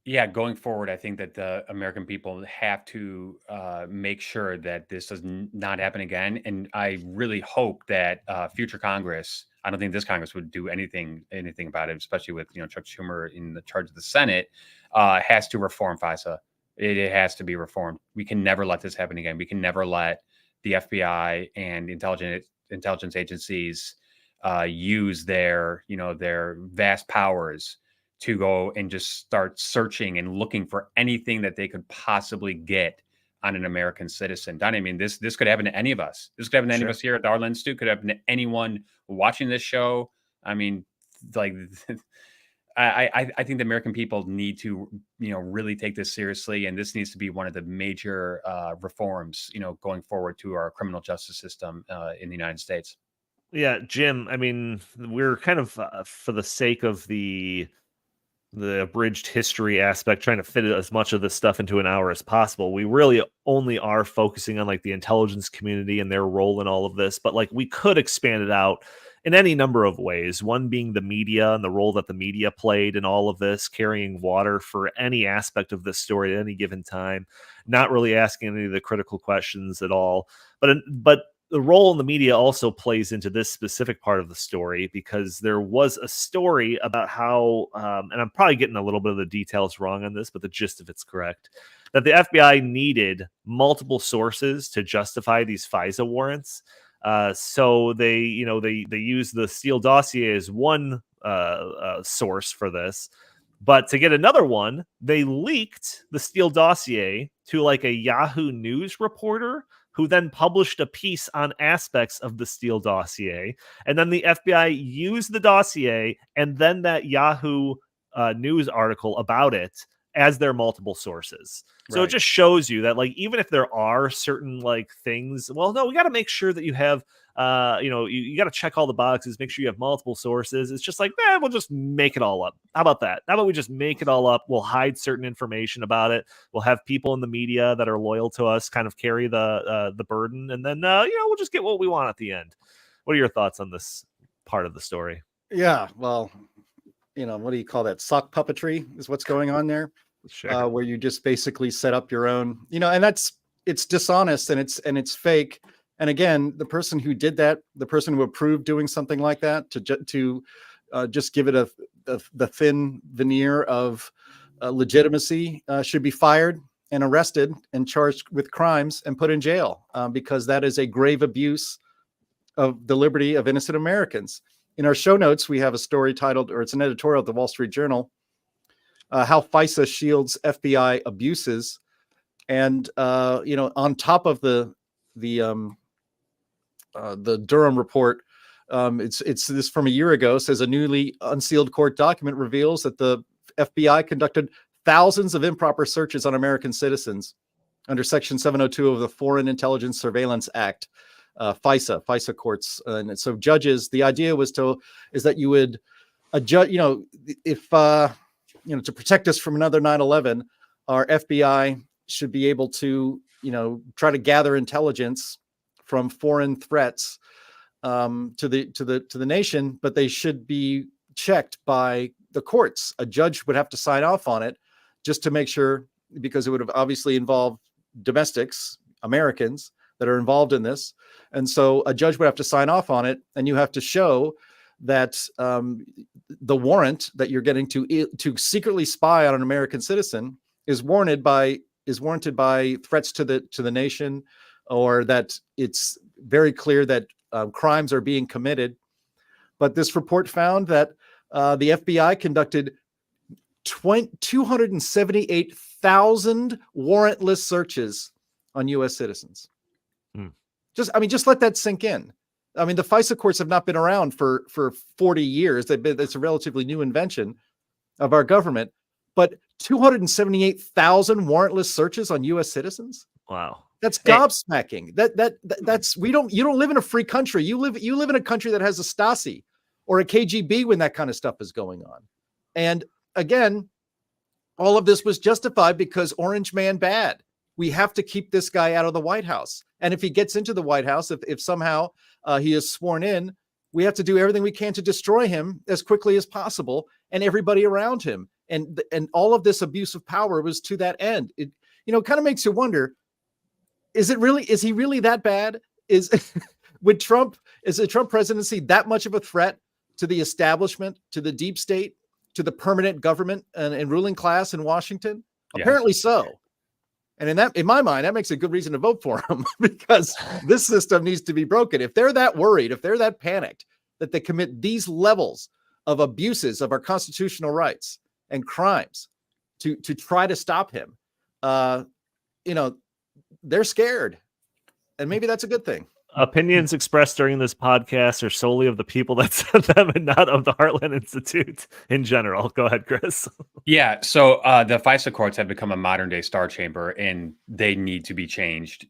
[SPEAKER 3] Yeah, going forward, I think that the American people have to make sure that this does not happen again. And I really hope that future Congress, I don't think this Congress would do anything about it, especially with Chuck Schumer in the charge of the Senate, has to reform FISA. It has to be reformed. We can never let this happen again. We can never let the FBI and intelligence agencies use their vast powers to go and just start searching and looking for anything that they could possibly get on an American citizen. Donnie, I mean, this could happen to any of us. This could happen to any of us here at the Heartland Stew. Could happen to anyone watching this show. I mean, like, I think the American people need to, really take this seriously, and this needs to be one of the major reforms, going forward to our criminal justice system in the United States.
[SPEAKER 1] Yeah, Jim. I mean, we're kind of for the sake of the abridged history aspect, trying to fit as much of this stuff into an hour as possible. We really only are focusing on like the intelligence community and their role in all of this, but like we could expand it out in any number of ways. One being the media and the role that the media played in all of this, carrying water for any aspect of this story at any given time, not really asking any of the critical questions at all. But the role in the media also plays into this specific part of the story, because there was a story about how, and I'm probably getting a little bit of the details wrong on this, but the gist of it's correct, that the FBI needed multiple sources to justify these FISA warrants. So they use the Steele dossier as one source for this. But to get another one, they leaked the Steele dossier to like a Yahoo News reporter, who then published a piece on aspects of the Steele dossier. And then the FBI used the dossier and then that Yahoo News article about it as their multiple sources. So It just shows you that, like, even if there are certain like things, well, no, we got to make sure that you have, you got to check all the boxes, make sure you have multiple sources. It's just like, we'll just make it all up. How about that? How about we just make it all up? We'll hide certain information about it. We'll have people in the media that are loyal to us kind of carry the burden. And then, we'll just get what we want at the end. What are your thoughts on this part of the story?
[SPEAKER 2] Yeah, well, what do you call that? Sock puppetry is what's going on there.
[SPEAKER 1] Sure.
[SPEAKER 2] Where you just basically set up your own, and it's dishonest and it's fake. And again, the person who did that, the person who approved doing something like that to just give it the thin veneer of legitimacy should be fired and arrested and charged with crimes and put in jail, because that is a grave abuse of the liberty of innocent Americans. In our show notes, we have a story titled, or it's an editorial at the Wall Street Journal, how FISA shields FBI abuses. And, on top of the Durham report, it's this from a year ago, says a newly unsealed court document reveals that the FBI conducted thousands of improper searches on American citizens under Section 702 of the Foreign Intelligence Surveillance Act, FISA courts. And so judges, the idea is that you would adjust, if, to protect us from another 9/11, our FBI should be able to, try to gather intelligence from foreign threats to the nation, but they should be checked by the courts. A judge would have to sign off on it just to make sure, because it would have obviously involved domestics, Americans that are involved in this. And so a judge would have to sign off on it, and you have to show that the warrant that you're getting to secretly spy on an American citizen is warranted by threats to the nation, or that it's very clear that crimes are being committed. But this report found that the FBI conducted 278,000 warrantless searches on U.S. citizens. Just let that sink in. I mean, the FISA courts have not been around for 40 years. It's a relatively new invention of our government, but 278,000 warrantless searches on U.S. citizens.
[SPEAKER 1] Wow.
[SPEAKER 2] That's gobsmacking. That's you don't live in a free country. You live in a country that has a Stasi or a KGB when that kind of stuff is going on. And again, all of this was justified because Orange Man bad. We have to keep this guy out of the White House. And if he gets into the White House, if somehow he is sworn in, we have to do everything we can to destroy him as quickly as possible and everybody around him. And all of this abuse of power was to that end. It kind of makes you wonder, is he really that bad? Is the Trump presidency that much of a threat to the establishment, to the deep state, to the permanent government and ruling class in Washington? Yes. Apparently so. And in my mind, that makes a good reason to vote for him because this system needs to be broken. If they're that worried, if they're that panicked that they commit these levels of abuses of our constitutional rights and crimes to try to stop him, they're scared. And maybe that's a good thing.
[SPEAKER 1] Opinions expressed during this podcast are solely of the people that said them and not of the Heartland Institute in general. Go ahead, Chris.
[SPEAKER 3] Yeah. So the FISA courts have become a modern day Star Chamber and they need to be changed,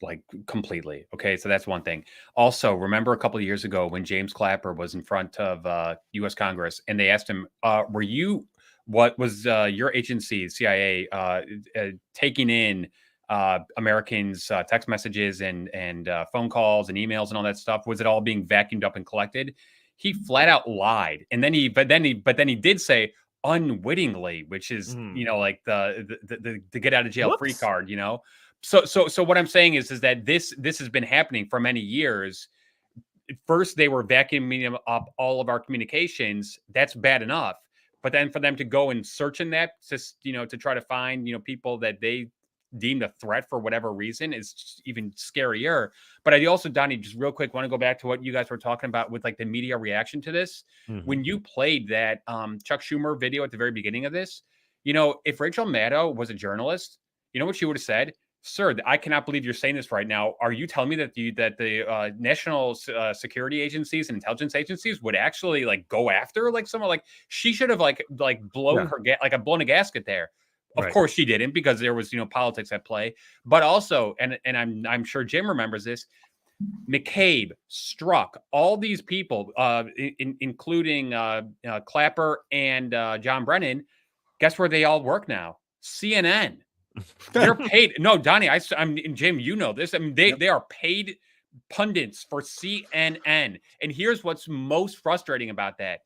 [SPEAKER 3] like completely. Okay. So that's one thing. Also, remember a couple of years ago when James Clapper was in front of U.S. Congress and they asked him, what was your agency, CIA, taking in Americans' text messages and phone calls and emails and all that stuff? Was it all being vacuumed up and collected? He flat out lied, and then he did say unwittingly, which is like the get out of jail free card. So what I'm saying is that this has been happening for many years. First, they were vacuuming up all of our communications. That's bad enough, but then for them to go and search in that, just to try to find people that they deemed a threat for whatever reason is even scarier. But I also, Donnie, just real quick, want to go back to what you guys were talking about with like the media reaction to this. When you played that Chuck Schumer video at the very beginning of this, if Rachel Maddow was a journalist, you know what she would have said? Sir, I cannot believe you're saying this right now. Are you telling me that the national security agencies and intelligence agencies would actually like go after like someone? Like she should have like blown blown a gasket there. Of course she didn't, because there was politics at play. But also, and I'm sure Jim remembers this, McCabe, Strzok, all these people, including Clapper and John Brennan. Guess where they all work now? CNN. They're paid. No, Donnie, I'm Jim. You know this. I mean, they are paid pundits for CNN. And here's what's most frustrating about that.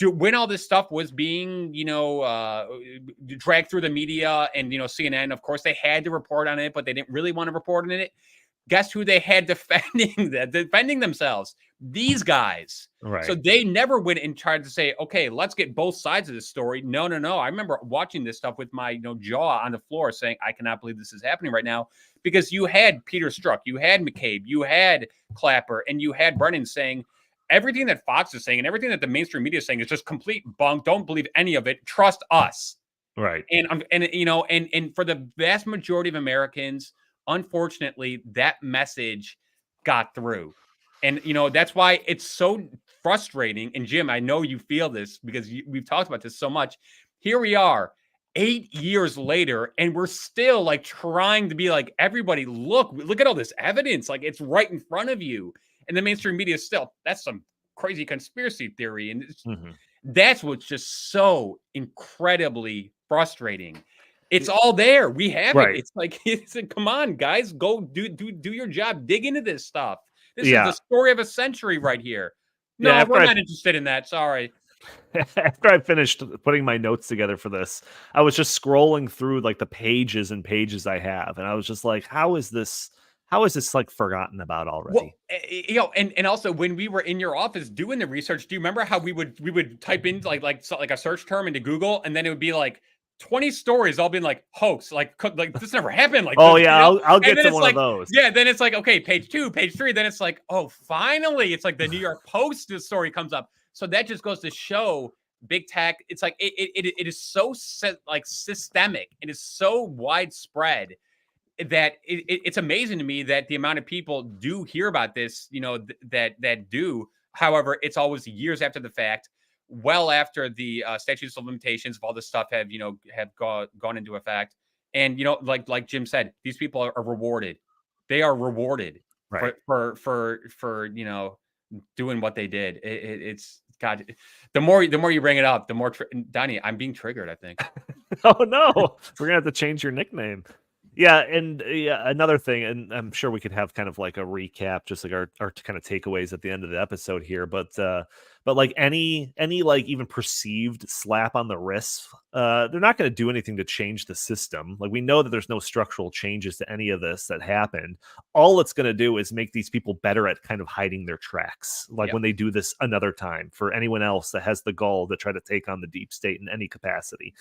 [SPEAKER 3] When all this stuff was being, dragged through the media and, CNN, of course, they had to report on it, but they didn't really want to report on it. Guess who they had defending themselves? These guys. Right. So they never went and tried to say, okay, let's get both sides of this story. No. I remember watching this stuff with my jaw on the floor saying, I cannot believe this is happening right now, because you had Peter Strzok, you had McCabe, you had Clapper, and you had Brennan saying everything that Fox is saying and everything that the mainstream media is saying is just complete bunk. Don't believe any of it. Trust us. Right. And for the vast majority of Americans, unfortunately, that message got through. And, that's why it's so frustrating. And Jim, I know you feel this because we've talked about this so much. Here we are 8 years later, and we're still like trying to be like, everybody, look at all this evidence. Like it's right in front of you. And the mainstream media is still, that's some crazy conspiracy theory. And that's what's just so incredibly frustrating. It's all there. We have it. It's like, come on, guys, go do your job. Dig into this stuff. This is the story of a century right here. No, we're not interested in that. Sorry.
[SPEAKER 1] After I finished putting my notes together for this, I was just scrolling through like the pages and pages I have. And I was just like, how is this like forgotten about already?
[SPEAKER 3] Well, and also when we were in your office doing the research, do you remember how we would type in like a search term into Google, and then it would be like 20 stories all being like hoax, like this never happened. Like,
[SPEAKER 1] oh yeah, I'll get to one of those.
[SPEAKER 3] Yeah, then it's like, okay, page 2, page 3. Then it's like, oh, finally, it's like the New York Post story comes up. So that just goes to show big tech. It's like it is so systemic. It is so widespread. it's amazing to me that the amount of people do hear about this, that do. However, it's always years after the fact, well after the statutes of limitations of all this stuff have gone into effect. And like Jim said, these people are rewarded. They are rewarded for doing what they did. It's God. The more you bring it up, the more Donnie, I'm being triggered, I think.
[SPEAKER 1] Oh no, we're gonna have to change your nickname. Yeah, and another thing, and I'm sure we could have kind of like a recap, just like our kind of takeaways at the end of the episode here. But like any like even perceived slap on the wrist, they're not going to do anything to change the system. Like we know that there's no structural changes to any of this that happened. All it's going to do is make these people better at kind of hiding their tracks. Like when they do this another time, for anyone else that has the gall to try to take on the deep state in any capacity.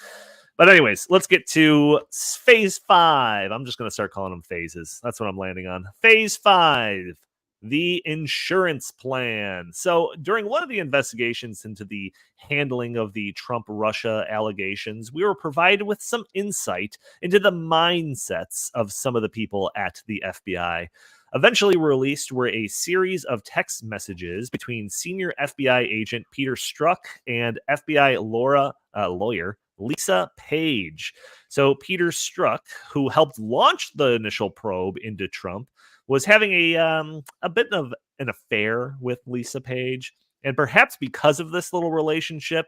[SPEAKER 1] But anyways, let's get to phase 5. I'm just going to start calling them phases. That's what I'm landing on. Phase 5, the insurance plan. So during one of the investigations into the handling of the Trump-Russia allegations, we were provided with some insight into the mindsets of some of the people at the FBI. Eventually released were a series of text messages between senior FBI agent Peter Strzok and FBI lawyer Lisa Page. So Peter Strzok, who helped launch the initial probe into Trump, was having a bit of an affair with Lisa Page. And perhaps because of this little relationship,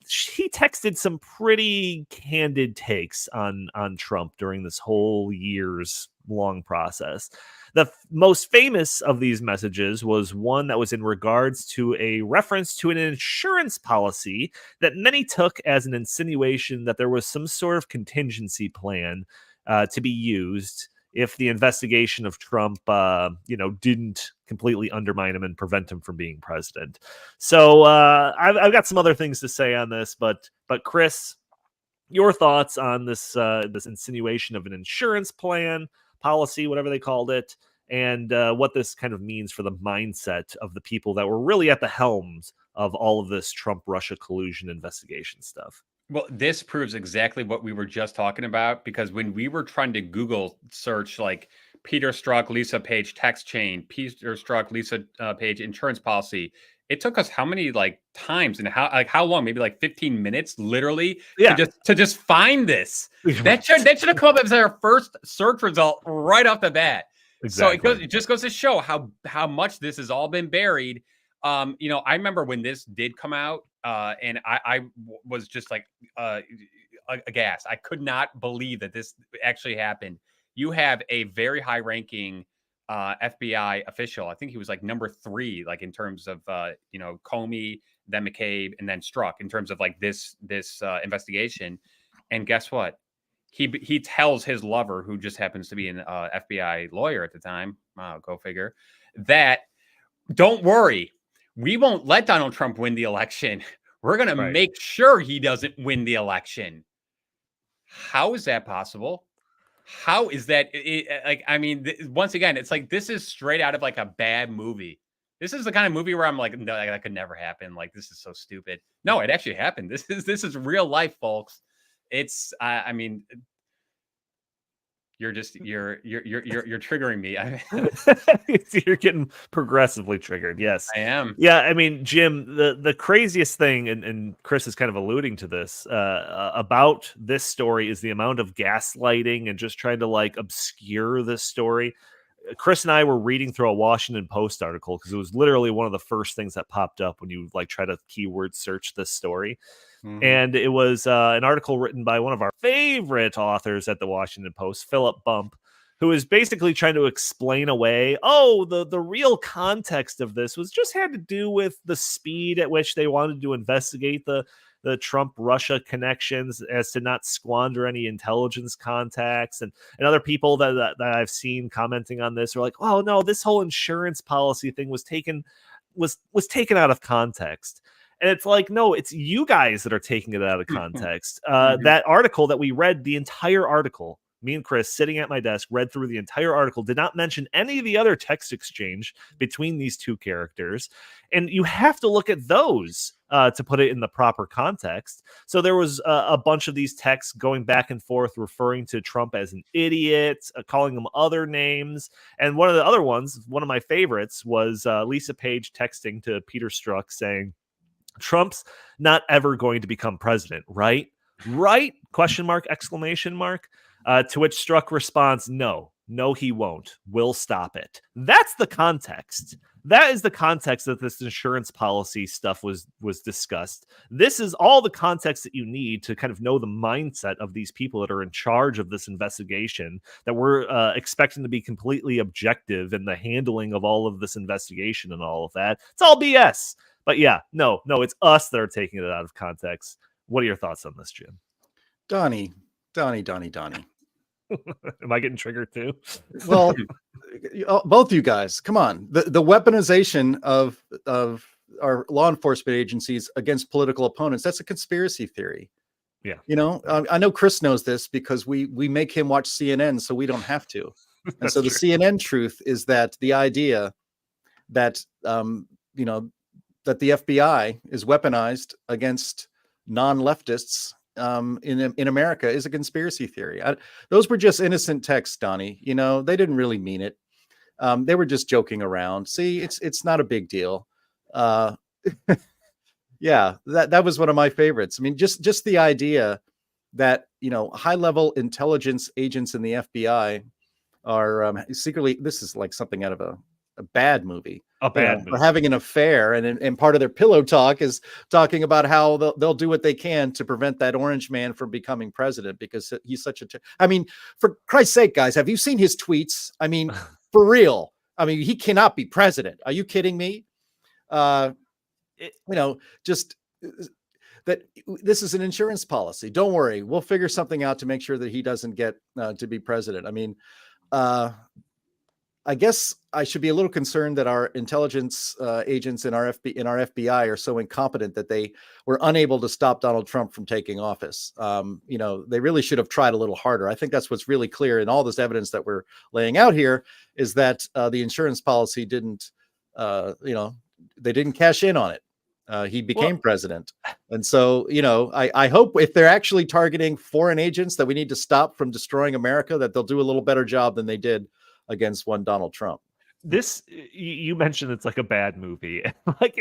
[SPEAKER 1] he texted some pretty candid takes on Trump during this whole years long process. The most famous of these messages was one that was in regards to a reference to an insurance policy that many took as an insinuation that there was some sort of contingency plan to be used if the investigation of Trump, didn't completely undermine him and prevent him from being president. So I've got some other things to say on this, but Chris, your thoughts on this insinuation of an insurance plan, policy, whatever they called it, and what this kind of means for the mindset of the people that were really at the helms of all of this Trump-Russia collusion investigation stuff.
[SPEAKER 3] Well, this proves exactly what we were just talking about, because when we were trying to Google search like Peter Strzok, Lisa Page text chain, Peter Strzok, Lisa Page insurance policy, it took us how many times and how long? Maybe 15 minutes, literally, to just find this. That should have come up as our first search result right off the bat. Exactly. So it just goes to show how much this has all been buried. I remember when this did come out, and I was just aghast. I could not believe that this actually happened. You have a very high-ranking FBI official. I think he was number 3, in terms of Comey, then McCabe, and then Strzok in terms of this investigation. And guess what? He tells his lover, who just happens to be an FBI lawyer at the time, go figure, that don't worry, we won't let Donald Trump win the election. We're going to make sure he doesn't win the election. How is that possible? How is that? Once again, it's this is straight out of a bad movie. This is the kind of movie where I'm no, that could never happen. This is so stupid. No, it actually happened. This is real life, folks. It's, you're triggering me.
[SPEAKER 1] You're getting progressively triggered. Yes,
[SPEAKER 3] I am.
[SPEAKER 1] Yeah. Jim, the craziest thing, and Chris is kind of alluding to this, about this story is the amount of gaslighting and just trying to obscure this story. Chris and I were reading through a Washington Post article because it was literally one of the first things that popped up when you try to keyword search this story. Mm-hmm. And it was an article written by one of our favorite authors at the Washington Post, Philip Bump, who is basically trying to explain away, the real context of this was just had to do with the speed at which they wanted to investigate the Trump-Russia connections as to not squander any intelligence contacts. And other people that I've seen commenting on this are like, oh no, this whole insurance policy thing was taken out of context. And it's no, it's you guys that are taking it out of context. That article that we read, the entire article me and Chris sitting at my desk, read through the entire article, did not mention any of the other text exchange between these two characters. And you have to look at those to put it in the proper context. So there was a bunch of these texts going back and forth, referring to Trump as an idiot, calling him other names. And one of the other ones, one of my favorites, was Lisa Page texting to Peter Strzok saying, Trump's not ever going to become president, right? Right? Question mark, exclamation mark. To which Strzok responds, no, he won't. We'll stop it. That's the context. That is the context that this insurance policy stuff was discussed. This is all the context that you need to kind of know the mindset of these people that are in charge of this investigation, that we're expecting to be completely objective in the handling of all of this investigation and all of that. It's all BS. But yeah, no, it's us that are taking it out of context. What are your thoughts on this, Jim?
[SPEAKER 2] Donnie.
[SPEAKER 1] Am I getting triggered too?
[SPEAKER 2] Well, both you guys, come on. The weaponization of our law enforcement agencies against political opponents, that's a conspiracy theory.
[SPEAKER 1] Yeah.
[SPEAKER 2] You know, I know Chris knows this because we make him watch CNN so we don't have to. And so the CNN truth is that the idea that, that the FBI is weaponized against non-leftists in America is a conspiracy theory. Those were just innocent texts, Donnie. You know, they didn't really mean it. They were just joking around. See, it's not a big deal. Yeah, that was one of my favorites. I mean, just the idea that, high-level intelligence agents in the FBI are secretly, this is like something out of a bad movie. For having an affair, and part of their pillow talk is talking about how they'll do what they can to prevent that orange man from becoming president because he's such a I mean, for Christ's sake, guys, have you seen his tweets? I mean, for real. I mean, he cannot be president. Are you kidding me? Just that this is an insurance policy. Don't worry, we'll figure something out to make sure that he doesn't get to be president. I mean, I guess I should be a little concerned that our intelligence agents in our FBI are so incompetent that they were unable to stop Donald Trump from taking office. They really should have tried a little harder. I think that's what's really clear in all this evidence that we're laying out here is that the insurance policy didn't, they didn't cash in on it. He became president. And so, I hope if they're actually targeting foreign agents that we need to stop from destroying America, that they'll do a little better job than they did against one Donald Trump.
[SPEAKER 1] This, you mentioned it's like a bad movie. Like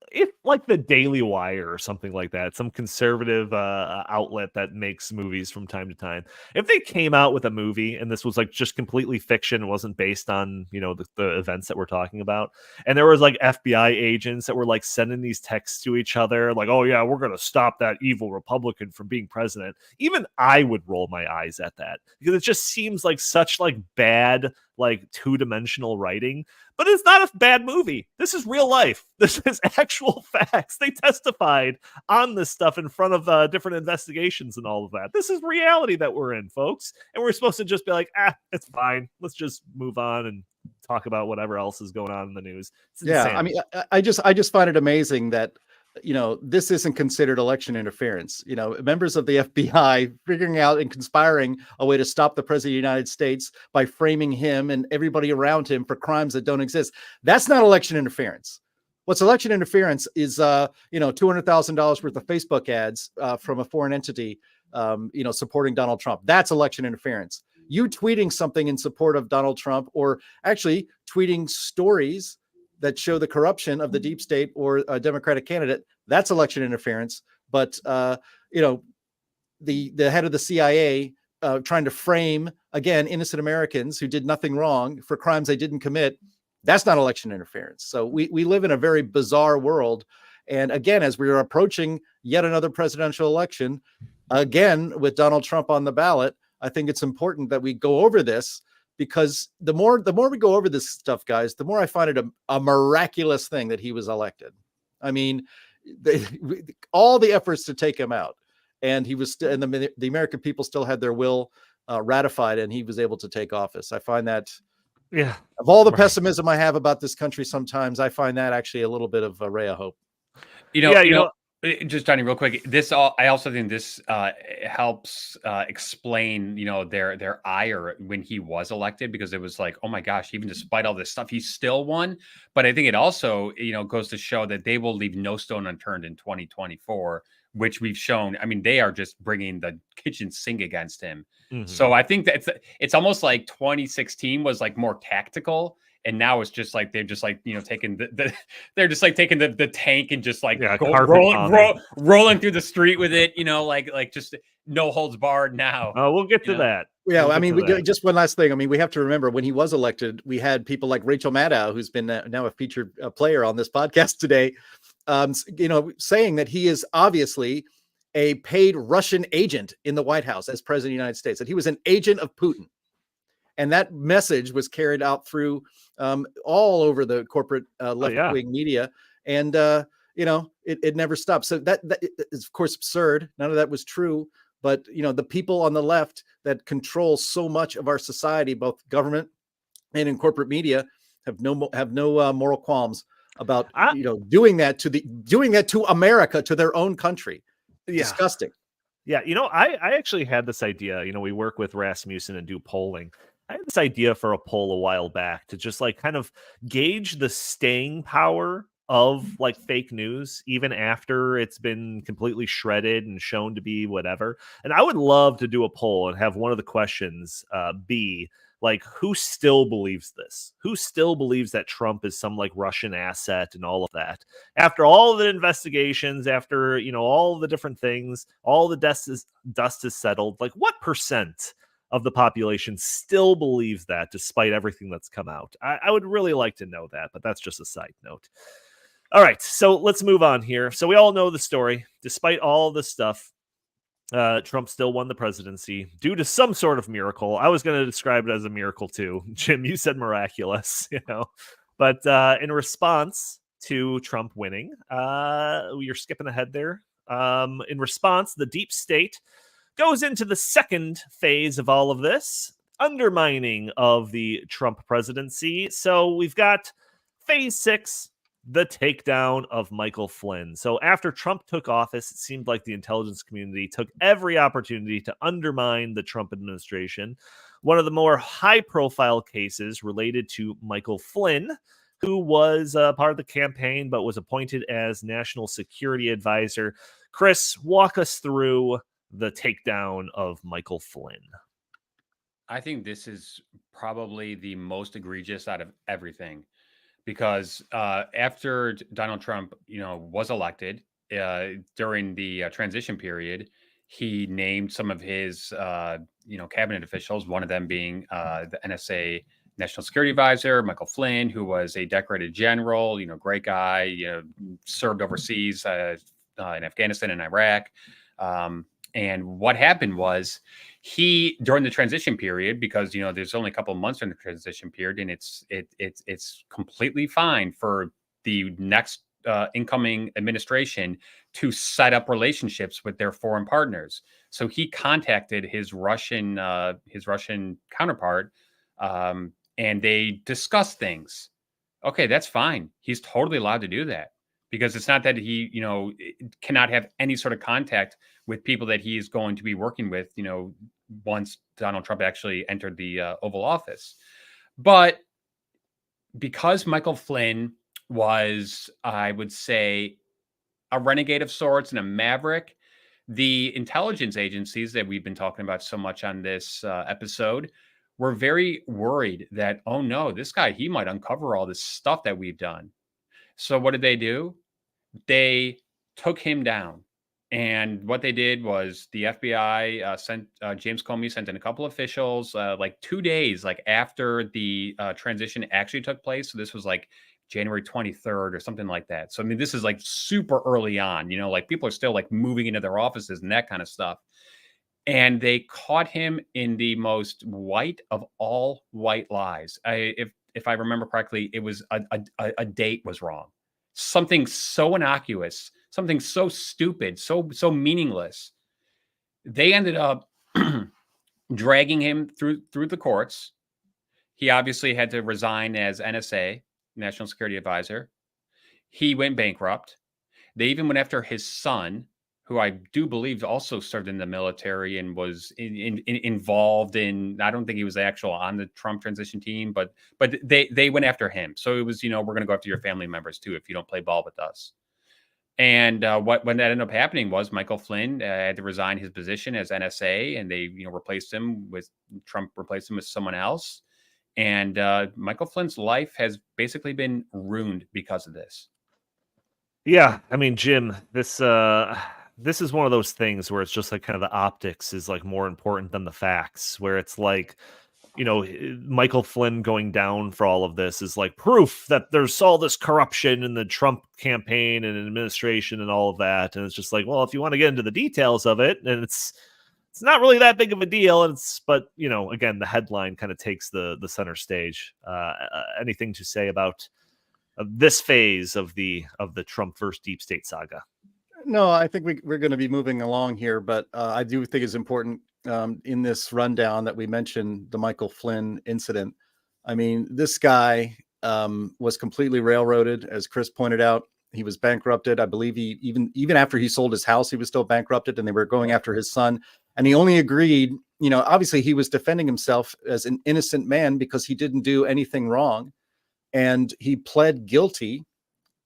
[SPEAKER 1] if like the Daily Wire or something like that, some conservative outlet that makes movies from time to time, if they came out with a movie and this was like just completely fiction, it wasn't based on, the events that we're talking about, and there was like FBI agents that were like sending these texts to each other like, oh yeah, we're going to stop that evil Republican from being president, even I would roll my eyes at that because it just seems like such like bad, like two-dimensional writing. But it's not a bad movie. This is real life. This is actual facts. They testified on this stuff in front of different investigations and all of that. This is reality that we're in, folks. And we're supposed to just be like, it's fine. Let's just move on and talk about whatever else is going on in the news. It's insane.
[SPEAKER 2] I mean, I just find it amazing that, this isn't considered election interference. Members of the FBI figuring out and conspiring a way to stop the president of the United States by framing him and everybody around him for crimes that don't exist. That's not election interference. What's election interference is, $200,000 worth of Facebook ads from a foreign entity, supporting Donald Trump. That's election interference. You tweeting something in support of Donald Trump, or actually tweeting stories that show the corruption of the deep state or a Democratic candidate, that's election interference. But, the head of the CIA trying to frame, again, innocent Americans who did nothing wrong for crimes they didn't commit, that's not election interference. So we live in a very bizarre world. And again, as we are approaching yet another presidential election, again, with Donald Trump on the ballot, I think it's important that we go over this, because the more we go over this stuff, guys, the more I find it a miraculous thing that he was elected. I mean, all the efforts to take him out, and he was and the American people still had their will ratified, and he was able to take office. I find that, of all the pessimism I have about this country, sometimes I find that actually a little bit of a ray of hope.
[SPEAKER 3] Just Johnny, real quick. I also think this helps explain, their ire when he was elected, because it was like, oh my gosh, even despite all this stuff, he still won. But I think it also, goes to show that they will leave no stone unturned in 2024, which we've shown. I mean, they are just bringing the kitchen sink against him. So I think that it's almost like 2016 was like more tactical. And now it's just like they're just like taking they're just like taking the tank and just like rolling through the street with it, like just no holds barred now.
[SPEAKER 1] Oh, we'll get to that.
[SPEAKER 2] Yeah, I mean, just one last thing. I mean, we have to remember when he was elected, we had people like Rachel Maddow, who's been now a featured player on this podcast today, saying that he is obviously a paid Russian agent in the White House as president of the United States, that he was an agent of Putin. And that message was carried out through all over the corporate left-wing media. And, it never stopped. So that is, of course, absurd. None of that was true. But, the people on the left that control so much of our society, both government and in corporate media, have no moral qualms about, doing that to America, to their own country.
[SPEAKER 1] Yeah.
[SPEAKER 2] Disgusting.
[SPEAKER 1] Yeah. I actually had this idea, we work with Rasmussen and do polling. I had this idea for a poll a while back to just like kind of gauge the staying power of like fake news, even after it's been completely shredded and shown to be whatever. And I would love to do a poll and have one of the questions be like, who still believes this? Who still believes that Trump is some like Russian asset and all of that? After all of the investigations, after, all the different things, all the dust is settled, like what percent of the population still believes that despite everything that's come out? I would really like to know that, but that's just a side note. All right, so let's move on here. So we all know the story. Despite all this stuff, Trump still won the presidency due to some sort of miracle. I was going to describe it as a miracle too. Jim, you said miraculous, But in response to Trump winning, you're skipping ahead there. In response, the deep state goes into the second phase of all of this, undermining of the Trump presidency. So we've got phase 6, the takedown of Michael Flynn. So after Trump took office, it seemed like the intelligence community took every opportunity to undermine the Trump administration. One of the more high-profile cases related to Michael Flynn, who was part of the campaign but was appointed as National Security Advisor. Chris, walk us through the takedown of Michael Flynn.
[SPEAKER 3] I think this is probably the most egregious out of everything, because after Donald Trump, was elected during the transition period, he named some of his, cabinet officials, one of them being the NSA National Security Advisor, Michael Flynn, who was a decorated general, great guy, served overseas in Afghanistan and Iraq. And what happened was during the transition period, because, there's only a couple of months in the transition period, and it's completely fine for the next incoming administration to set up relationships with their foreign partners. So he contacted his Russian counterpart, and they discussed things. Okay, that's fine. He's totally allowed to do that, because it's not that he, cannot have any sort of contact with people that he is going to be working with, once Donald Trump actually entered the Oval Office. But because Michael Flynn was, I would say, a renegade of sorts and a maverick, the intelligence agencies that we've been talking about so much on this episode were very worried that, oh no, this guy, he might uncover all this stuff that we've done. So what did they do? They took him down. And what they did was the FBI sent James Comey sent in a couple officials like 2 days after the transition actually took place. So this was like January 23rd or something like that. So I mean, this is like super early on. People are still like moving into their offices and that kind of stuff. And they caught him in the most white of all white lies. If I remember correctly, it was a date was wrong. Something so innocuous, something so stupid, so meaningless. They ended up dragging him through the courts. He obviously had to resign as NSA, National Security Advisor. He went bankrupt. They even went after his son, who I do believe also served in the military and was involved in. I don't think he was actual on the Trump transition team, but they went after him. So it was, we're going to go after your family members too if you don't play ball with us. And when that ended up happening was Michael Flynn had to resign his position as NSA, and they replaced him with someone else. And Michael Flynn's life has basically been ruined because of this.
[SPEAKER 1] Yeah, I mean, Jim, this is one of those things where it's just like kind of the optics is like more important than the facts, where it's like, Michael Flynn going down for all of this is like proof that there's all this corruption in the Trump campaign and administration and all of that. And it's just like, well, if you want to get into the details of it, and it's not really that big of a deal. But again, the headline kind of takes the center stage. Anything to say about this phase of the Trump versus deep state saga?
[SPEAKER 2] No, I think we're going to be moving along here, but I do think it's important in this rundown that we mentioned the Michael Flynn incident. I mean, this guy was completely railroaded, as Chris pointed out. He was bankrupted. I believe he even after he sold his house, he was still bankrupted, and they were going after his son. And he only agreed, obviously he was defending himself as an innocent man because he didn't do anything wrong. And he pled guilty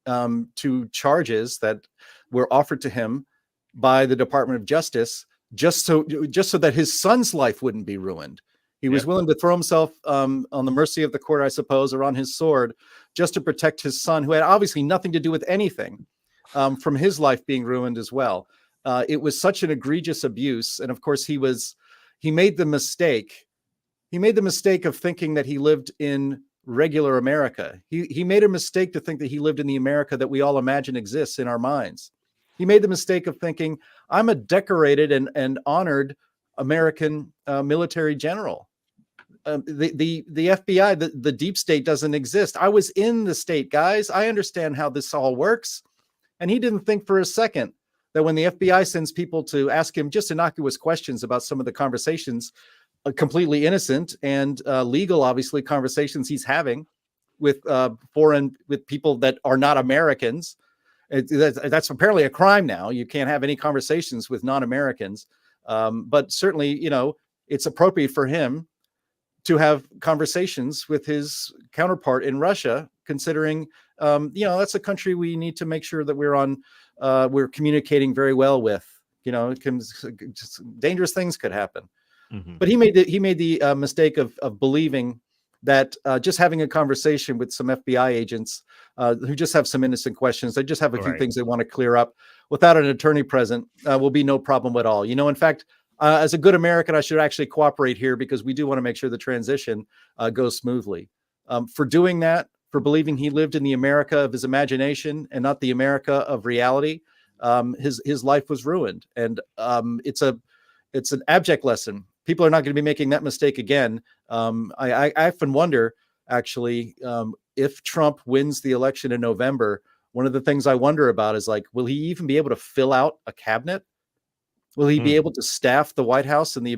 [SPEAKER 2] to charges that were offered to him by the Department of Justice, just so that his son's life wouldn't be ruined. He was willing to throw himself on the mercy of the court, I suppose, or on his sword, just to protect his son, who had obviously nothing to do with anything, from his life being ruined as well. It was such an egregious abuse, and of course, he made the mistake. He made the mistake of thinking that he lived in regular America. He made a mistake to think that he lived in the America that we all imagine exists in our minds. He made the mistake of thinking, I'm a decorated and honored American military general. The FBI, the deep state doesn't exist. I was in the state, guys. I understand how this all works. And he didn't think for a second that when the FBI sends people to ask him just innocuous questions about some of the conversations, completely innocent and legal, obviously, conversations he's having with people that are not Americans. That's apparently a crime now. You can't have any conversations with non-Americans. But certainly, it's appropriate for him to have conversations with his counterpart in Russia, considering, that's a country we need to make sure that we're communicating very well with. Dangerous things could happen. Mm-hmm. But he made the mistake of believing that just having a conversation with some FBI agents who just have some innocent questions, they just have a few things they want to clear up without an attorney present, will be no problem at all. In fact, as a good American, I should actually cooperate here because we do want to make sure the transition goes smoothly. For doing that, for believing he lived in the America of his imagination and not the America of reality, his life was ruined. And it's an abject lesson. People are not going to be making that mistake again. I often wonder, actually, if Trump wins the election in November, one of the things I wonder about is will he even be able to fill out a cabinet? Will he be able to staff the White House and his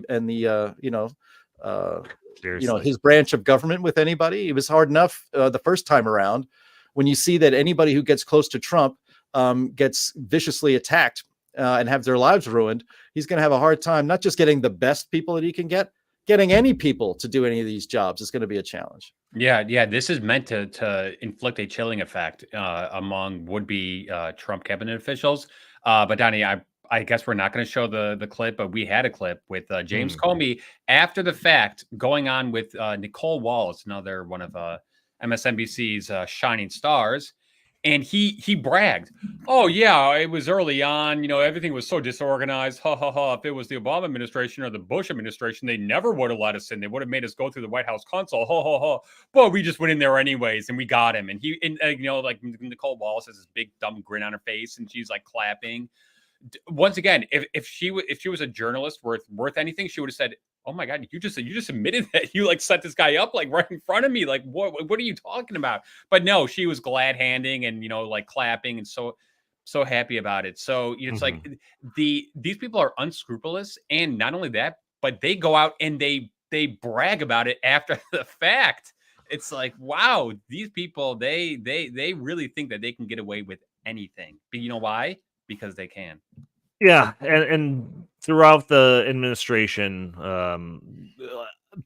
[SPEAKER 2] branch of government with anybody? It was hard enough the first time around. When you see that anybody who gets close to Trump gets viciously attacked and have their lives ruined, he's going to have a hard time not just getting the best people that he can getting any people to do any of these jobs is going to be a challenge.
[SPEAKER 3] Yeah. This is meant to inflict a chilling effect among would-be Trump cabinet officials. But Donnie, I guess we're not going to show the clip, but we had a clip with James Comey after the fact going on with Nicole Wallace, another one of MSNBC's shining stars. And he bragged, oh, yeah, it was early on. Everything was so disorganized. Ha, ha, ha. If it was the Obama administration or the Bush administration, they never would have let us in. They would have made us go through the White House console. Ha, ha, ha. But we just went in there anyways, and we got him. And Nicole Wallace has this big dumb grin on her face, and she's clapping. Once again, if she was a journalist worth anything, she would have said, oh my God, you just admitted that you set this guy up right in front of me. What are you talking about? But no, she was glad handing and, clapping and so happy about it. So it's these people are unscrupulous. And not only that, but they go out and they brag about it after the fact. It's wow, these people, they really think that they can get away with anything. But you know why? Because they can.
[SPEAKER 1] Yeah, and throughout the administration,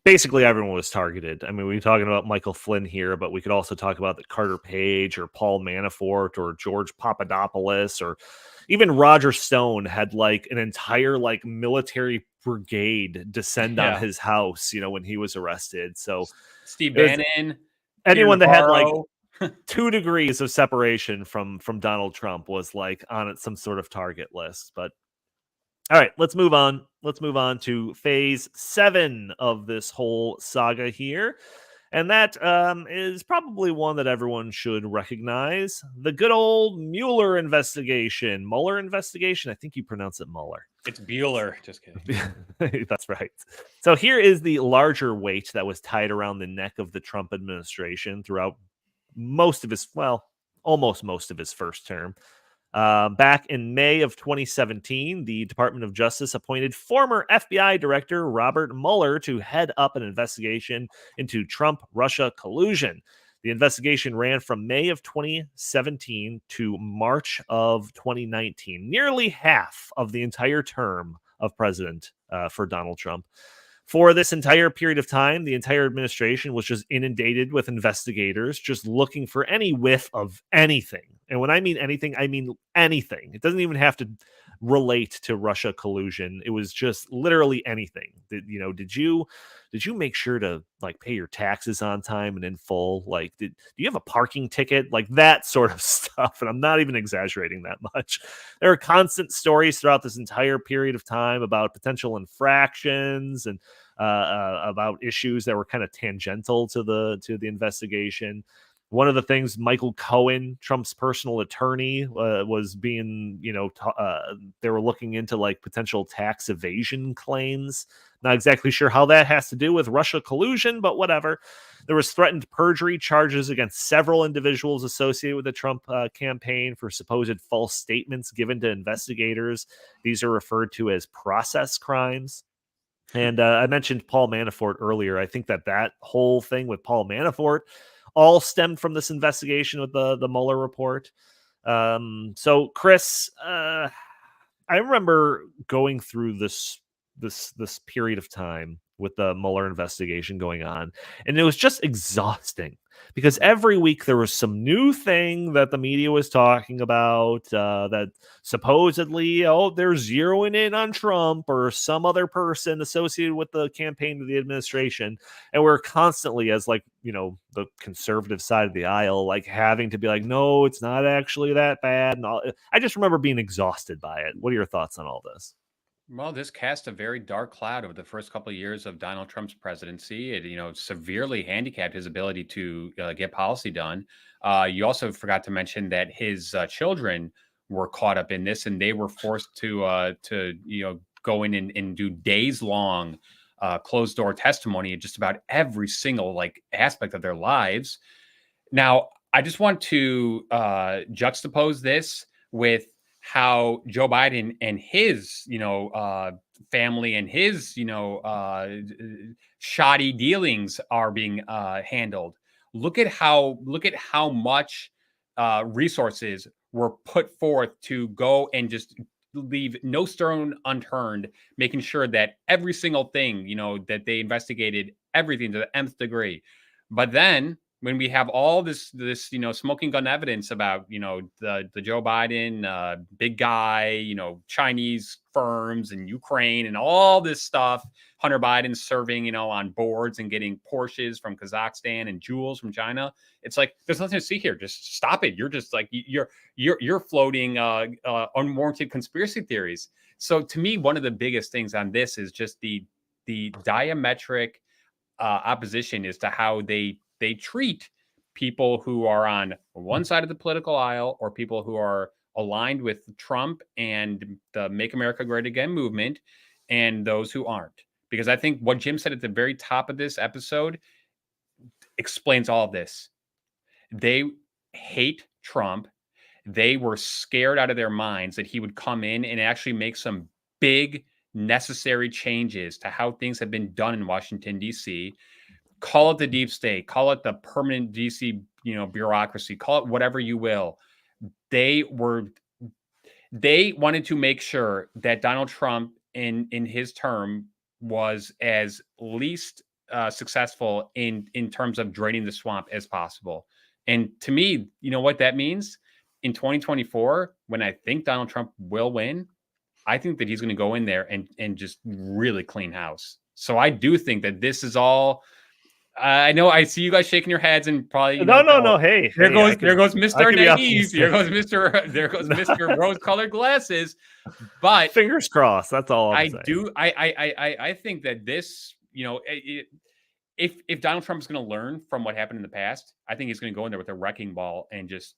[SPEAKER 1] basically everyone was targeted. I mean, we're talking about Michael Flynn here, but we could also talk about the Carter Page or Paul Manafort or George Papadopoulos, or even Roger Stone had like an entire like military brigade descend on his house, when he was arrested. So
[SPEAKER 3] Steve Bannon,
[SPEAKER 1] anyone that had like 2 degrees of separation from Donald Trump was like on some sort of target list. But all right, let's move on. Let's move on to phase 7 of this whole saga here. And that is probably one that everyone should recognize. The good old Mueller investigation. Mueller investigation. I think you pronounce it Mueller.
[SPEAKER 3] It's Bueller. Just kidding.
[SPEAKER 1] That's right. So here is the larger weight that was tied around the neck of the Trump administration throughout almost most of his first term. Back in May of 2017, the Department of Justice appointed former FBI Director Robert Mueller to head up an investigation into Trump-Russia collusion. The investigation ran from May of 2017 to March of 2019, nearly half of the entire term of president for Donald Trump. For this entire period of time, the entire administration was just inundated with investigators just looking for any whiff of anything. And when I mean anything, I mean anything. It doesn't even have to relate to Russia collusion. It was just literally anything. Did you make sure to like pay your taxes on time and in full? Like, do you have a parking ticket? Like that sort of stuff. And I'm not even exaggerating that much. There are constant stories throughout this entire period of time about potential infractions and about issues that were kind of tangential to the investigation. One of the things, Michael Cohen, Trump's personal attorney, was being, they were looking into like potential tax evasion claims. Not exactly sure how that has to do with Russia collusion, but whatever. There was threatened perjury charges against several individuals associated with the Trump campaign for supposed false statements given to investigators. These are referred to as process crimes. And I mentioned Paul Manafort earlier. I think that whole thing with Paul Manafort all stemmed from this investigation with the Mueller report. So, Chris, I remember going through this period of time with the Mueller investigation going on, and it was just exhausting because every week there was some new thing that the media was talking about that supposedly, they're zeroing in on Trump or some other person associated with the campaign of the administration. And we're constantly, as like, the conservative side of the aisle, like having to be like, no, it's not actually that bad. And all. I just remember being exhausted by it. What are your thoughts on all this?
[SPEAKER 3] Well, this cast a very dark cloud over the first couple of years of Donald Trump's presidency. It, severely handicapped his ability to get policy done. You also forgot to mention that his children were caught up in this, and they were forced to go in and do days-long closed-door testimony in just about every single aspect of their lives. Now, I just want to juxtapose this with how Joe Biden and his, family and his, shoddy dealings are being handled. Look at how much resources were put forth to go and just leave no stone unturned, making sure that every single thing, that they investigated everything to the nth degree. But then when we have all this smoking gun evidence about, the Joe Biden big guy, Chinese firms and Ukraine and all this stuff, Hunter Biden serving, on boards and getting Porsches from Kazakhstan and jewels from China. It's like, there's nothing to see here. Just stop it. You're just like, you're floating unwarranted conspiracy theories. So to me, one of the biggest things on this is just the diametric opposition as to how they treat people who are on one side of the political aisle or people who are aligned with Trump and the Make America Great Again movement and those who aren't. Because I think what Jim said at the very top of this episode explains all of this. They hate Trump. They were scared out of their minds that he would come in and actually make some big necessary changes to how things have been done in Washington, D.C., call it the deep state, call it the permanent DC, bureaucracy, call it whatever you will. they wanted to make sure that Donald Trump in his term was as least successful in terms of draining the swamp as possible. And to me, you know what that means? In 2024, when I think Donald Trump will win, I think that he's going to go in there and just really clean house. So I do think that this is all. I know I see you guys shaking your heads and probably
[SPEAKER 1] no. Hey,
[SPEAKER 3] there goes Mr. Naive. There goes Mr. Rose-colored glasses. But
[SPEAKER 1] fingers crossed. That's all I'm saying.
[SPEAKER 3] I think that this, if Donald Trump is going to learn from what happened in the past, I think he's going to go in there with a wrecking ball and just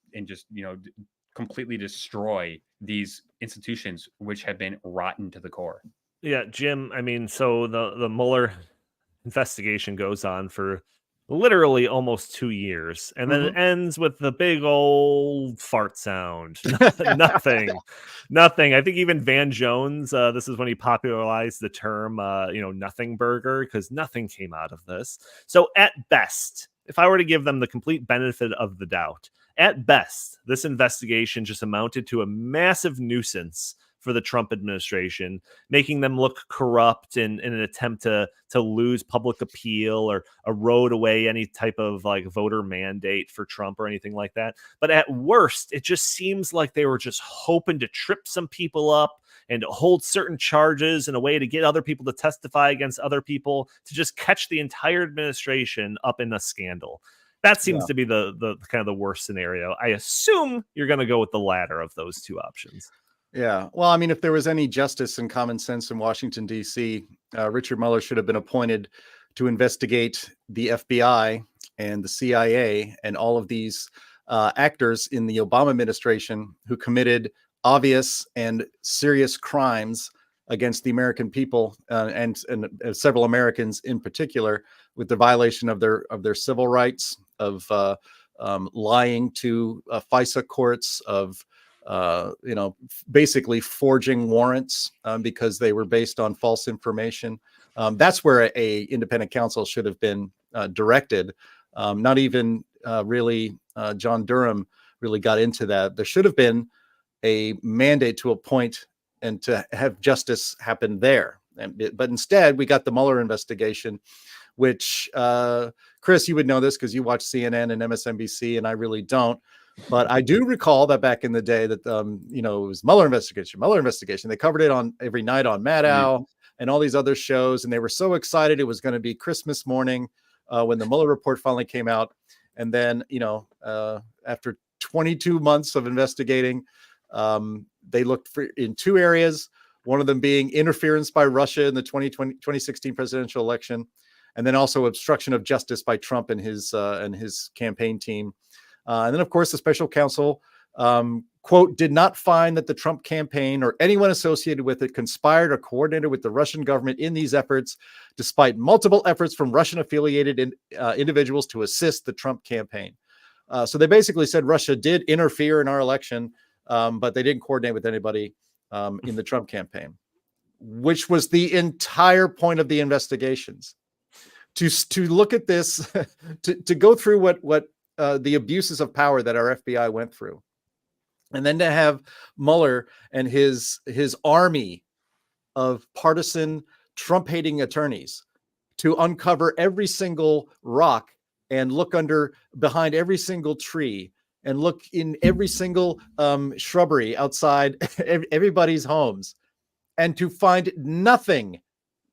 [SPEAKER 3] completely destroy these institutions which have been rotten to the core.
[SPEAKER 1] Yeah, Jim. I mean, so the Mueller investigation goes on for literally almost 2 years, and then it ends with the big old fart sound. Nothing. I think even Van Jones, this is when he popularized the term, nothing burger, because nothing came out of this. So at best, if I were to give them the complete benefit of the doubt, at best, this investigation just amounted to a massive nuisance for the Trump administration, making them look corrupt in an attempt to lose public appeal or erode away any type of like voter mandate for Trump or anything like that. But at worst, it just seems like they were just hoping to trip some people up and hold certain charges in a way to get other people to testify against other people, to just catch the entire administration up in a scandal. That seems to be the kind of the worst scenario. I assume you're going to go with the latter of those two options.
[SPEAKER 2] Yeah. Well, I mean, if there was any justice and common sense in Washington, D.C., Richard Mueller should have been appointed to investigate the FBI and the CIA and all of these actors in the Obama administration who committed obvious and serious crimes against the American people and several Americans in particular, with the violation of their civil rights, of lying to FISA courts, of basically forging warrants because they were based on false information. That's where a independent counsel should have been directed. Not even really John Durham really got into that. There should have been a mandate to appoint and to have justice happen there. But instead, we got the Mueller investigation, which, Chris, you would know this because you watch CNN and MSNBC, and I really don't. But I do recall that back in the day that, it was Mueller investigation. They covered it on every night on Maddow and all these other shows. And they were so excited it was going to be Christmas morning when the Mueller report finally came out. And then, after 22 months of investigating, they looked in two areas, one of them being interference by Russia in the 2016 presidential election, and then also obstruction of justice by Trump and his campaign team. And then, of course, the special counsel, quote, did not find that the Trump campaign or anyone associated with it conspired or coordinated with the Russian government in these efforts, despite multiple efforts from Russian-affiliated individuals to assist the Trump campaign. So they basically said Russia did interfere in our election, but they didn't coordinate with anybody in the Trump campaign, which was the entire point of the investigations. To look at this, to go through what the abuses of power that our FBI went through, and then to have Mueller and his army of partisan Trump-hating attorneys to uncover every single rock and look behind every single tree and look in every single shrubbery outside everybody's homes, and to find nothing.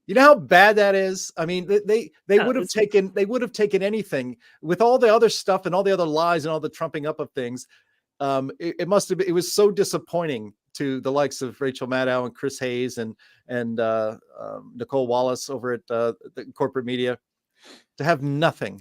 [SPEAKER 2] You know how bad that is? I mean, they would have taken anything with all the other stuff and all the other lies and all the trumping up of things. It must have been. It was so disappointing to the likes of Rachel Maddow and Chris Hayes and Nicole Wallace over at the corporate media to have nothing.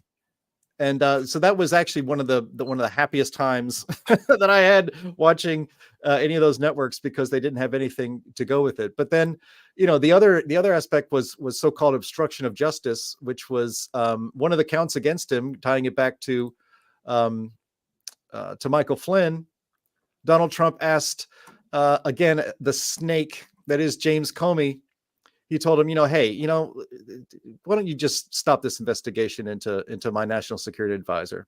[SPEAKER 2] And so that was actually one of the happiest times that I had watching any of those networks, because they didn't have anything to go with it. But then, the other aspect was so-called obstruction of justice, which was one of the counts against him, tying it back to Michael Flynn. Donald Trump asked again the snake that is James Comey. He told him, hey, why don't you just stop this investigation into my national security advisor?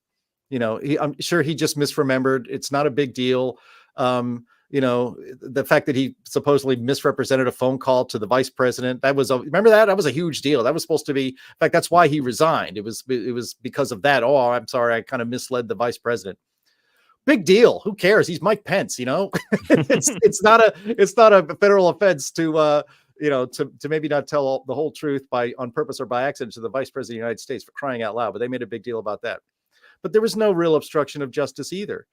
[SPEAKER 2] I'm sure he just misremembered. It's not a big deal. The fact that he supposedly misrepresented a phone call to the vice president, remember that was a huge deal. That was supposed to be, in fact, that's why he resigned. It was because of that. Oh, I'm sorry, I kind of misled the vice president. Big deal. Who cares? He's Mike Pence, it's not a federal offense to maybe not tell the whole truth on purpose or by accident to the vice president of the United States, for crying out loud. But they made a big deal about that. But there was no real obstruction of justice either.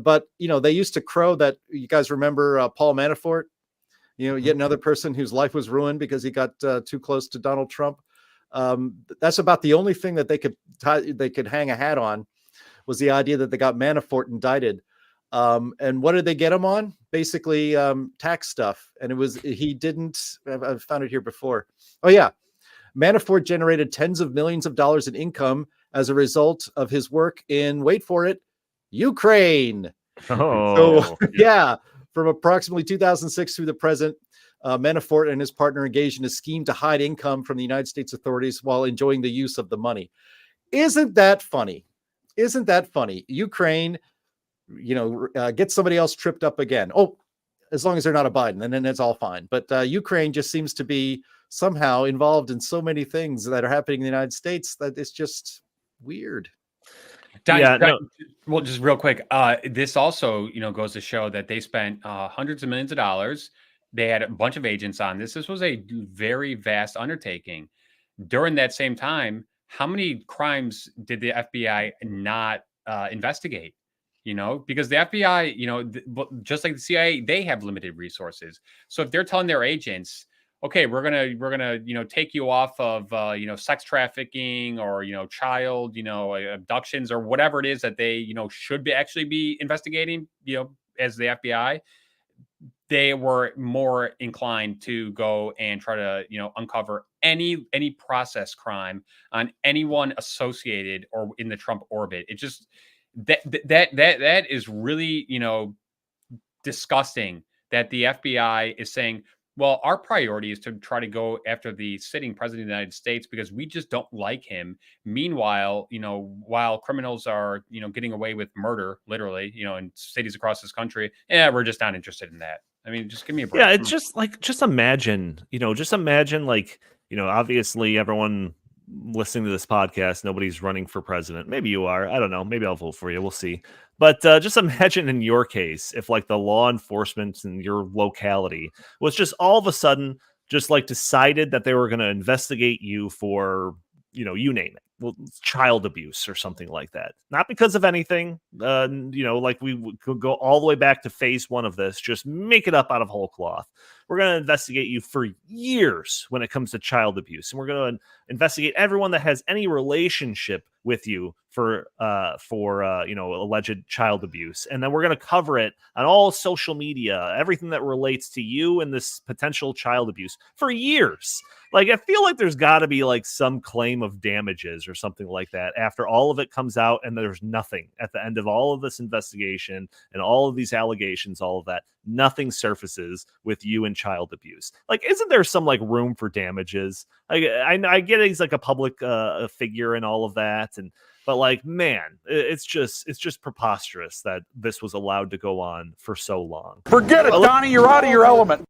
[SPEAKER 2] But, they used to crow that. You guys remember Paul Manafort, yet another person whose life was ruined because he got too close to Donald Trump. That's about the only thing that they could hang a hat on, was the idea that they got Manafort indicted. And what did they get him on? Basically tax stuff. And I've found it here before. Oh yeah. Manafort generated tens of millions of dollars in income as a result of his work in, wait for it, Ukraine.
[SPEAKER 1] Oh,
[SPEAKER 2] yeah. From approximately 2006 through the present, Manafort and his partner engaged in a scheme to hide income from the United States authorities while enjoying the use of the money. Isn't that funny? Ukraine, get somebody else tripped up again. Oh, as long as they're not a Biden, and then it's all fine. But Ukraine just seems to be somehow involved in so many things that are happening in the United States that it's just weird.
[SPEAKER 3] Well, just real quick, this also, goes to show that they spent hundreds of millions of dollars. They had a bunch of agents on this. This was a very vast undertaking. During that same time, how many crimes did the FBI not investigate? Because the FBI, just like the CIA, they have limited resources. So if they're telling their agents, okay, we're gonna take you off of sex trafficking or child abductions or whatever it is that they should actually be investigating, as the FBI, they were more inclined to go and try to uncover any process crime on anyone associated or in the Trump orbit. It just that is really disgusting that the FBI is saying, well, our priority is to try to go after the sitting president of the United States because we just don't like him. Meanwhile, while criminals are, getting away with murder, literally, in cities across this country, we're just not interested in that. I mean, just give me a break.
[SPEAKER 1] Yeah, it's just imagine, obviously everyone listening to this podcast, nobody's running for president. Maybe you are. I don't know. Maybe I'll vote for you. We'll see. But just imagine in your case, if the law enforcement in your locality was just all of a sudden just decided that they were going to investigate you for, you name it. Well, child abuse or something like that. Not because of anything, we could go all the way back to phase 1 of this. Just make it up out of whole cloth. We're going to investigate you for years when it comes to child abuse. And we're going to investigate everyone that has any relationship with you for alleged child abuse. And then we're going to cover it on all social media, everything that relates to you and this potential child abuse for years. I feel like there's got to be some claim of damages or something like that after all of it comes out and there's nothing at the end of all of this investigation and all of these allegations, all of that, nothing surfaces with you and child abuse. Isn't there some room for damages? I get he's a public figure and all of that, but man, it's just preposterous that this was allowed to go on for so long.
[SPEAKER 6] Forget it, Donnie. You're out of your element.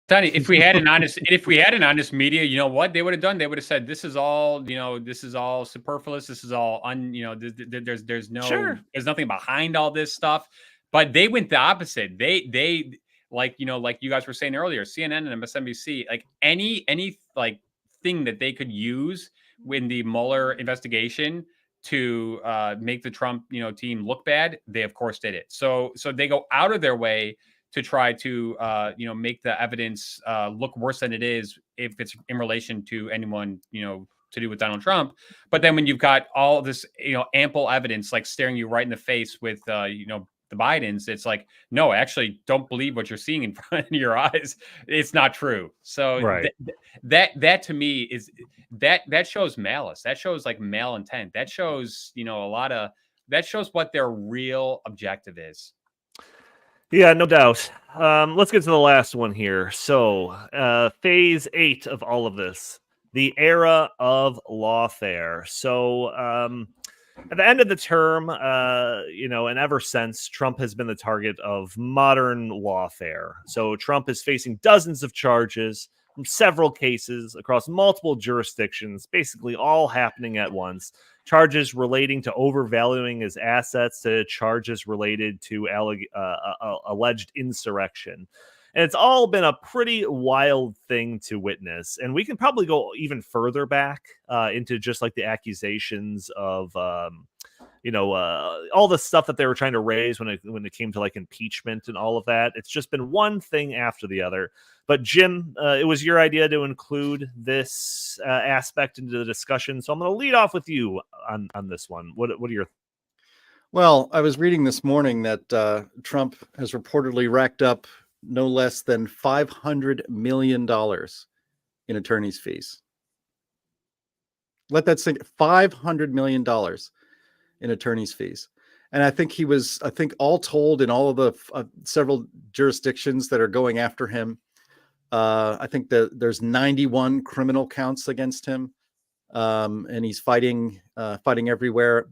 [SPEAKER 3] Donnie, if we had an honest media, you know what they would have done? They would have said, "This is all, this is all superfluous. This is all there's nothing behind all this stuff." But they went the opposite. They like you guys were saying earlier, CNN and MSNBC, any thing that they could use in the Mueller investigation to make the Trump team look bad, they of course did it. So they go out of their way to try to make the evidence look worse than it is if it's in relation to anyone to do with Donald Trump. But then when you've got all this ample evidence staring you right in the face with the Bidens, it's no, actually don't believe what you're seeing in front of your eyes. It's not true. So
[SPEAKER 1] right.
[SPEAKER 3] that to me is that shows malice. That shows malintent. That shows that shows what their real objective is.
[SPEAKER 1] Yeah, no doubt. Let's get to the last one here. So phase 8 of all of this, the era of lawfare. So At the end of the term, and ever since, Trump has been the target of modern lawfare. So Trump is facing dozens of charges from several cases across multiple jurisdictions, basically all happening at once. Charges relating to overvaluing his assets, to charges related to alleged insurrection. And it's all been a pretty wild thing to witness. And we can probably go even further back into just like the accusations of, all the stuff that they were trying to raise when it came to like impeachment and all of that. It's just been one thing after the other. But Jim, it was your idea to include this aspect into the discussion. So I'm going to lead off with you on this one. What are your thoughts?
[SPEAKER 2] Well, I was reading this morning that Trump has reportedly racked up no less than $500 million in attorney's fees. Let that sink. $500 million in attorney's fees. And I think all told in all of the several jurisdictions that are going after him, I think that there's 91 criminal counts against him. And he's fighting everywhere.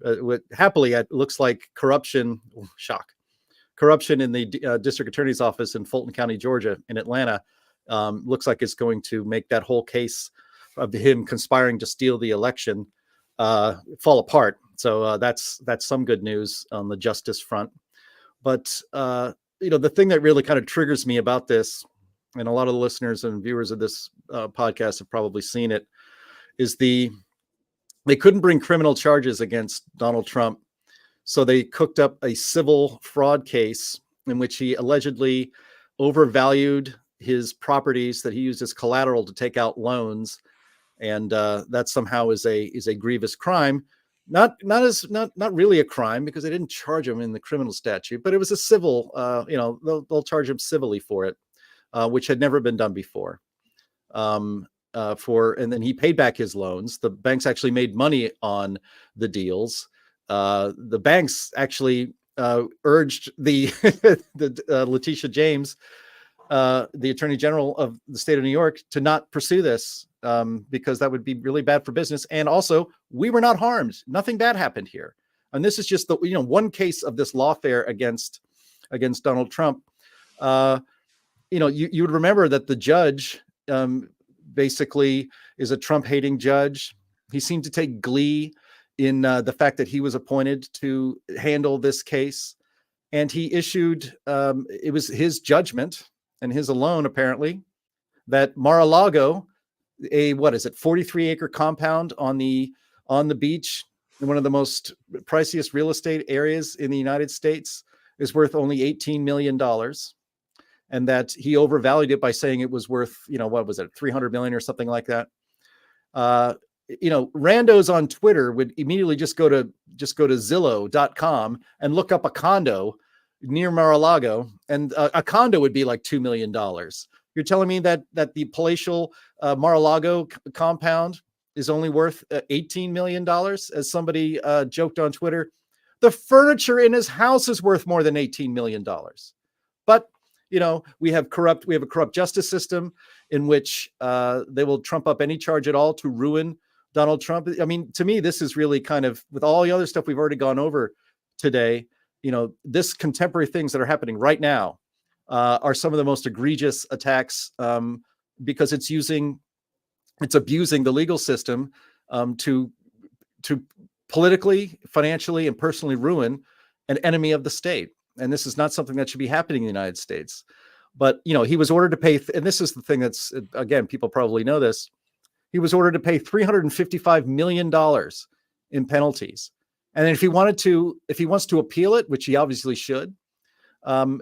[SPEAKER 2] Happily, it looks like corruption in the district attorney's office in Fulton County, Georgia, in Atlanta, looks like it's going to make that whole case of him conspiring to steal the election fall apart. So that's some good news on the justice front. But the thing that really kind of triggers me about this, and a lot of the listeners and viewers of this podcast have probably seen it, is they couldn't bring criminal charges against Donald Trump. So they cooked up a civil fraud case in which he allegedly overvalued his properties that he used as collateral to take out loans, and that somehow is a grievous crime. Not really a crime because they didn't charge him in the criminal statute, but it was a civil. They'll charge him civilly for it, which had never been done before. And then he paid back his loans. The banks actually made money on the deals. The banks actually urged the Letitia James, the Attorney General of the state of New York, to not pursue this because that would be really bad for business. And also, we were not harmed. Nothing bad happened here. And this is just the one case of this lawfare against Donald Trump. You would remember that the judge basically is a Trump-hating judge. He seemed to take glee in the fact that he was appointed to handle this case. And he issued, it was his judgment and his alone, apparently, that Mar-a-Lago, a 43-acre compound on the beach in one of the most priciest real estate areas in the United States, is worth only $18 million. And that he overvalued it by saying it was worth, $300 million or something like that. Randos on Twitter would immediately just go to Zillow.com and look up a condo near Mar-a-Lago, and a condo would be like $2 million. You're telling me that the palatial Mar-a-Lago compound is only worth $18 million, as somebody joked on Twitter? The furniture in his house is worth more than $18 million. But we have a corrupt justice system in which they will trump up any charge at all to ruin Donald Trump. I mean, to me, this is really kind of, with all the other stuff we've already gone over today, this contemporary things that are happening right now are some of the most egregious attacks because it's abusing the legal system to politically, financially, and personally ruin an enemy of the state. And this is not something that should be happening in the United States. But, he was ordered to pay, and this is the thing that's, again, people probably know this. He was ordered to pay $355 million in penalties. And if he wants to appeal it, which he obviously should,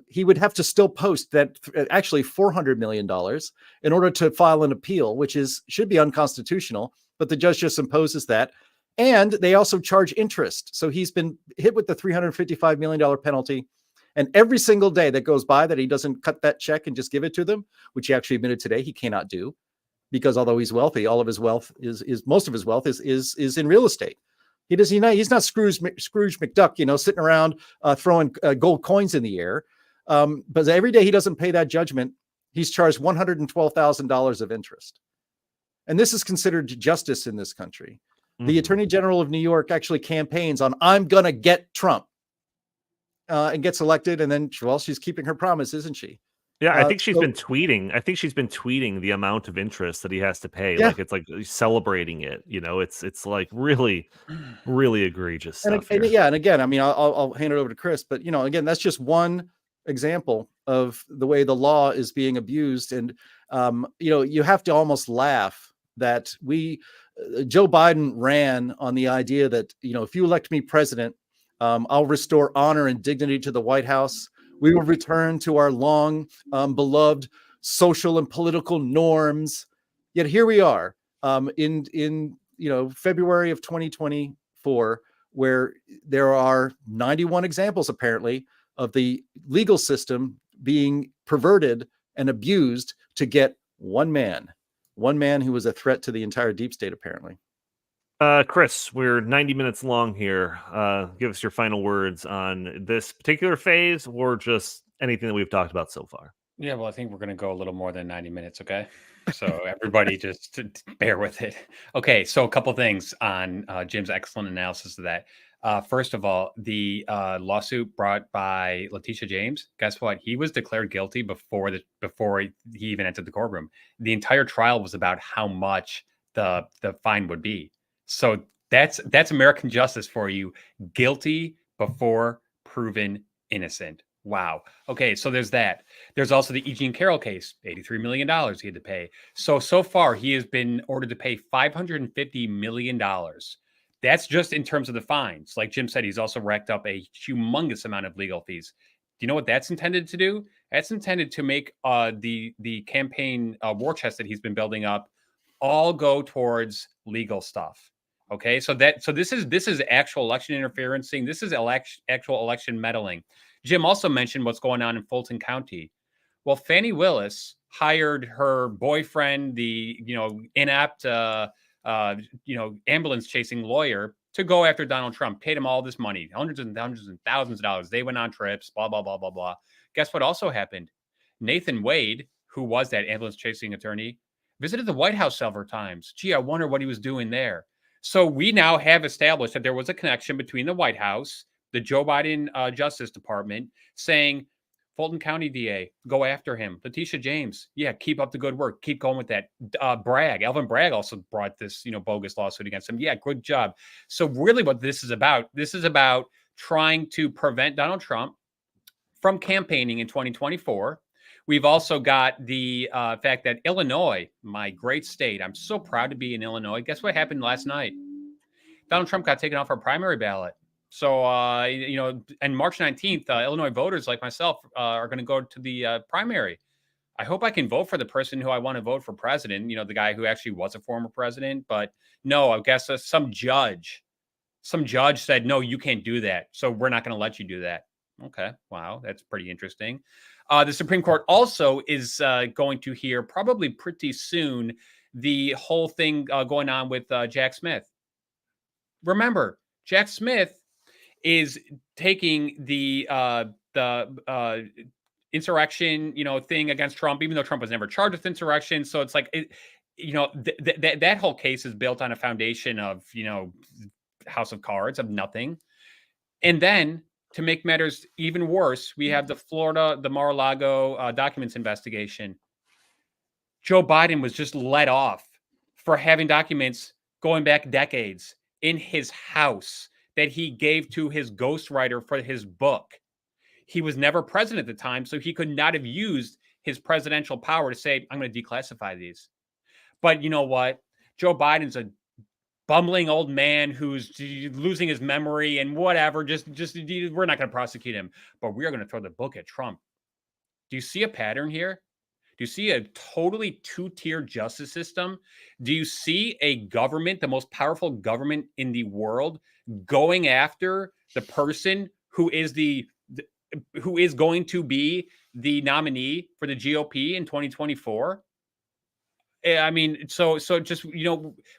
[SPEAKER 2] he would have to still post that actually $400 million in order to file an appeal, which should be unconstitutional, but the judge just imposes that. And they also charge interest. So he's been hit with the $355 million penalty. And every single day that goes by that he doesn't cut that check and just give it to them, which he actually admitted today he cannot do, because although he's wealthy, all of his wealth most of his wealth is in real estate. He's not Scrooge McDuck, sitting around throwing gold coins in the air. But every day he doesn't pay that judgment, he's charged $112,000 of interest. And this is considered justice in this country. The Attorney General of New York actually campaigns on, I'm going to get Trump, and gets elected. And then, well, she's keeping her promise, isn't she?
[SPEAKER 1] Yeah, I think she's been tweeting. I think she's been tweeting the amount of interest that he has to pay.
[SPEAKER 2] Yeah.
[SPEAKER 1] Like it's like celebrating it. It's like really, really egregious stuff.
[SPEAKER 2] And again, I mean, I'll hand it over to Chris, but again, that's just one example of the way the law is being abused. And you have to almost laugh that Joe Biden ran on the idea that if you elect me president, I'll restore honor and dignity to the White House. We will return to our long beloved social and political norms. Yet here we are in February of 2024, where there are 91 examples apparently of the legal system being perverted and abused to get one man who was a threat to the entire deep state, apparently.
[SPEAKER 1] Chris, we're 90 minutes long here. Give us your final words on this particular phase, or just anything that we've talked about so far.
[SPEAKER 3] Yeah, well, I think we're going to go a little more than 90 minutes, okay? So everybody just bear with it. Okay, so a couple things on Jim's excellent analysis of that. First of all, the lawsuit brought by Letitia James, guess what? He was declared guilty before he even entered the courtroom. The entire trial was about how much the fine would be. So that's American justice for you. Guilty before proven innocent. Wow. Okay, so there's that. There's also the E. Jean Carroll case, $83 million he had to pay. So far, he has been ordered to pay $550 million. That's just in terms of the fines. Like Jim said, he's also racked up a humongous amount of legal fees. Do you know what that's intended to do? That's intended to make the campaign war chest that he's been building up all go towards legal stuff. Okay, so this is actual election interference. This is actual election meddling. Jim also mentioned what's going on in Fulton County. Well, Fani Willis hired her boyfriend, the inept ambulance chasing lawyer, to go after Donald Trump. Paid him all this money, hundreds and thousands of dollars. They went on trips, blah blah blah blah blah. Guess what also happened? Nathan Wade, who was that ambulance chasing attorney, visited the White House several times. Gee, I wonder what he was doing there. So we now have established that there was a connection between the White House, the Joe Biden Justice Department, saying, Fulton County DA, go after him. Letitia James, yeah, keep up the good work. Keep going with that. Alvin Bragg also brought this, bogus lawsuit against him. Yeah, good job. So really what this is about trying to prevent Donald Trump from campaigning in 2024. We've also got the fact that Illinois, my great state, I'm so proud to be in Illinois. Guess what happened last night? Donald Trump got taken off our primary ballot. So, and March 19th, Illinois voters like myself are going to go to the primary. I hope I can vote for the person who I want to vote for president, the guy who actually was a former president. But no, I guess some judge said, no, you can't do that. So we're not going to let you do that. Okay. Wow. That's pretty interesting. The Supreme Court also is going to hear probably pretty soon the whole thing going on with Jack Smith. Remember, Jack Smith is taking the insurrection, thing against Trump, even though Trump was never charged with insurrection. So it's like, that whole case is built on a foundation of, House of Cards, of nothing. And then to make matters even worse, we have the Mar-a-Lago documents investigation. Joe Biden was just let off for having documents going back decades in his house that he gave to his ghostwriter for his book. He was never president at the time, so he could not have used his presidential power to say, I'm going to declassify these. But you know what? Joe Biden's a bumbling old man who's losing his memory and whatever. Just we're not going to prosecute him, but we are going to throw the book at Trump. Do you see a pattern here? Do you see a totally two-tier justice system? Do you see a government, the most powerful government in the world, going after the person who is going to be the nominee for the GOP in 2024? I mean, so just,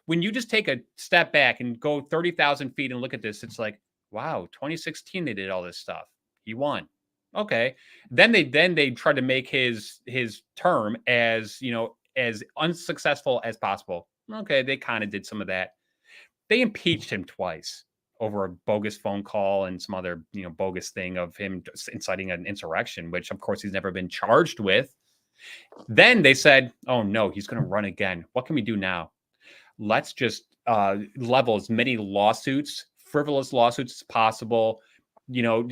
[SPEAKER 3] when you just take a step back and go 30,000 feet and look at this, it's like, wow, 2016, they did all this stuff. He won. Okay. Then they tried to make his term as, as unsuccessful as possible. Okay. They kind of did some of that. They impeached him twice over a bogus phone call and some other, bogus thing of him inciting an insurrection, which of course he's never been charged with. Then they said, oh no, he's going to run again. What can we do now? Let's just level as many lawsuits, frivolous lawsuits as possible,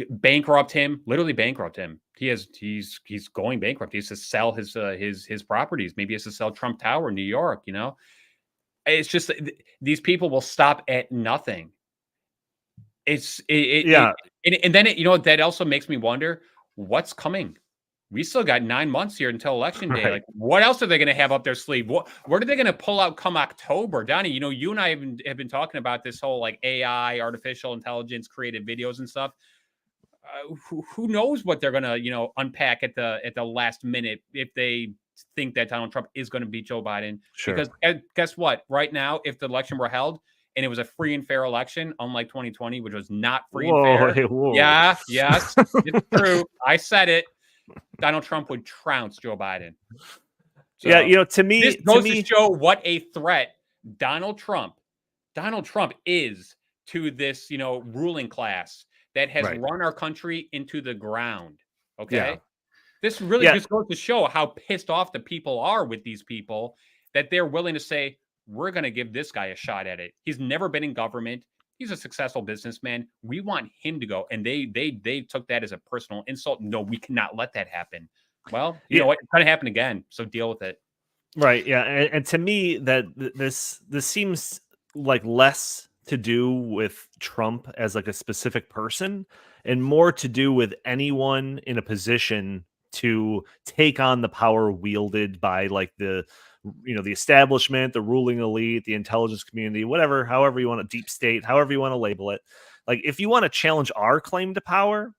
[SPEAKER 3] bankrupt him, literally bankrupt him. He's going bankrupt. He has to sell his properties. Maybe he has to sell Trump Tower in New York, It's just these people will stop at nothing. And then that also makes me wonder what's coming. We still got 9 months here until election day.
[SPEAKER 1] Right.
[SPEAKER 3] Like, what else are they going to have up their sleeve? What are they going to pull out come October? Donnie, you and I have been talking about this whole like AI, artificial intelligence, created videos and stuff. Who knows what they're going to, unpack at the last minute if they think that Donald Trump is going to beat Joe Biden.
[SPEAKER 1] Sure.
[SPEAKER 3] Because guess what? Right now, if the election were held and it was a free and fair election, unlike 2020, which was not free and fair.
[SPEAKER 1] Hey, whoa.
[SPEAKER 3] Yeah, yes, it's true. I said it. Donald Trump would trounce Joe Biden. So,
[SPEAKER 1] to me,
[SPEAKER 3] this goes to show what a threat Donald Trump is to this, ruling class that has run our country into the ground. Okay.
[SPEAKER 1] Yeah.
[SPEAKER 3] This really just goes to show how pissed off the people are with these people that they're willing to say, we're going to give this guy a shot at it. He's never been in government. He's a successful businessman. We want him to go. And they took that as a personal insult. No, we cannot let that happen. Well, you know what? It's going to happen again. So deal with it.
[SPEAKER 1] Right. Yeah. And to me, that this seems like less to do with Trump as like a specific person and more to do with anyone in a position to take on the power wielded by like the establishment, the ruling elite, the intelligence community, whatever, however you want to, deep state, however you want to label it. Like, if you want to challenge our claim to power,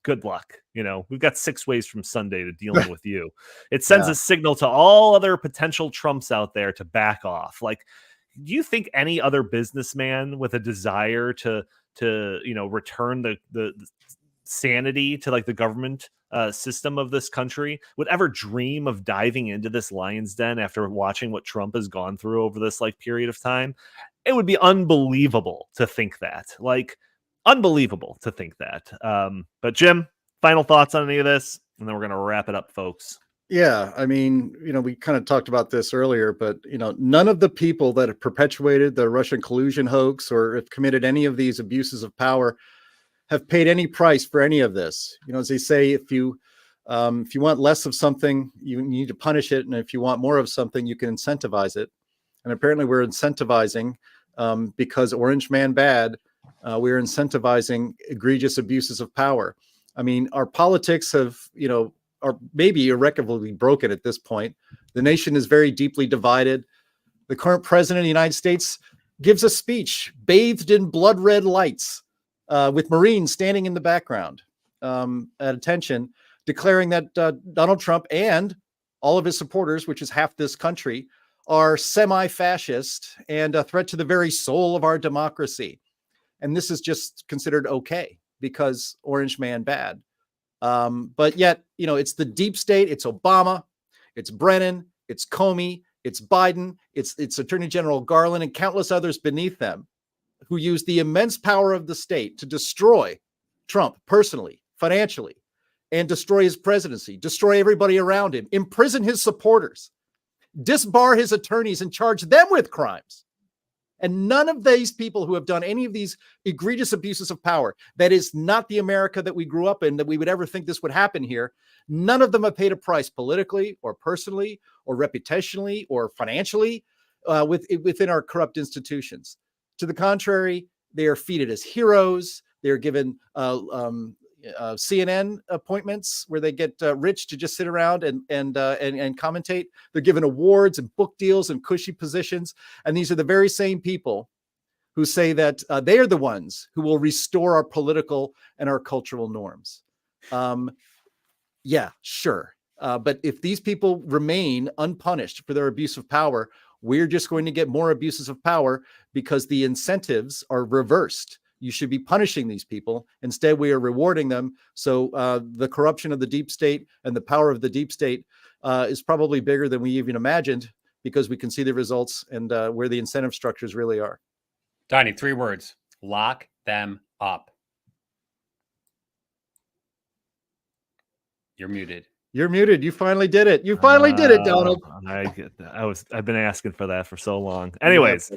[SPEAKER 1] good luck. We've got 6 ways from Sunday to dealing with you. It sends a signal to all other potential Trumps out there to back off. Like, do you think any other businessman with a desire to return the sanity to like the government system of this country would ever dream of diving into this lion's den after watching what Trump has gone through over this like period of time? It would be unbelievable to think that. But Jim, final thoughts on any of this, and then we're going to wrap it up, folks.
[SPEAKER 2] Yeah, I mean, we kind of talked about this earlier, but, none of the people that have perpetuated the Russian collusion hoax or have committed any of these abuses of power have paid any price for any of this. As they say, if you want less of something, you need to punish it. And if you want more of something, you can incentivize it. And apparently we're incentivizing because Orange Man bad. We're incentivizing egregious abuses of power. I mean, our politics are maybe irrecoverably broken at this point. The nation is very deeply divided. The current president of the United States gives a speech bathed in blood red lights with Marines standing in the background at attention, declaring that Donald Trump and all of his supporters, which is half this country, are semi-fascist and a threat to the very soul of our democracy. And this is just considered okay because Orange Man bad. But yet, it's the deep state, it's Obama, it's Brennan, it's Comey, it's Biden, it's Attorney General Garland and countless others beneath them who use the immense power of the state to destroy Trump personally, financially, and destroy his presidency, destroy everybody around him, imprison his supporters, disbar his attorneys and charge them with crimes. And none of these people who have done any of these egregious abuses of power, that is not the America that we grew up in, that we would ever think this would happen here. None of them have paid a price politically or personally or reputationally or financially within our corrupt institutions. To the contrary, they are feted as heroes. They are given CNN appointments where they get rich to just sit around and commentate. They're given awards and book deals and cushy positions. And these are the very same people who say that they are the ones who will restore our political and our cultural norms. Yeah, sure. But if these people remain unpunished for their abuse of power, we're just going to get more abuses of power because the incentives are reversed. You should be punishing these people. Instead, we are rewarding them. So the corruption of the deep state and the power of the deep state is probably bigger than we even imagined because we can see the results and where the incentive structures really are.
[SPEAKER 3] Donnie, 3 words. Lock them up. You're muted.
[SPEAKER 2] You're muted. You finally did it. You finally did it, Donald.
[SPEAKER 1] I've been asking for that for so long. Anyways,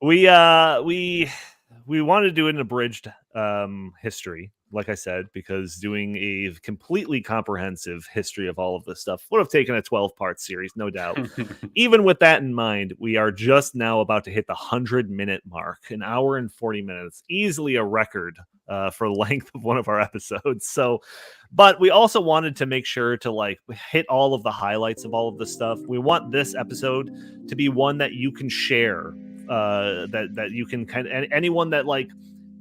[SPEAKER 1] we wanted to do an abridged history, like I said, because doing a completely comprehensive history of all of this stuff would have taken a 12-part series, no doubt. Even with that in mind, we are just now about to hit the 100-minute mark, an hour and 40 minutes, easily a record for length of one of our episodes. So, but we also wanted to make sure to like hit all of the highlights of all of this stuff. We want this episode to be one that you can share, that you can kind of, anyone that like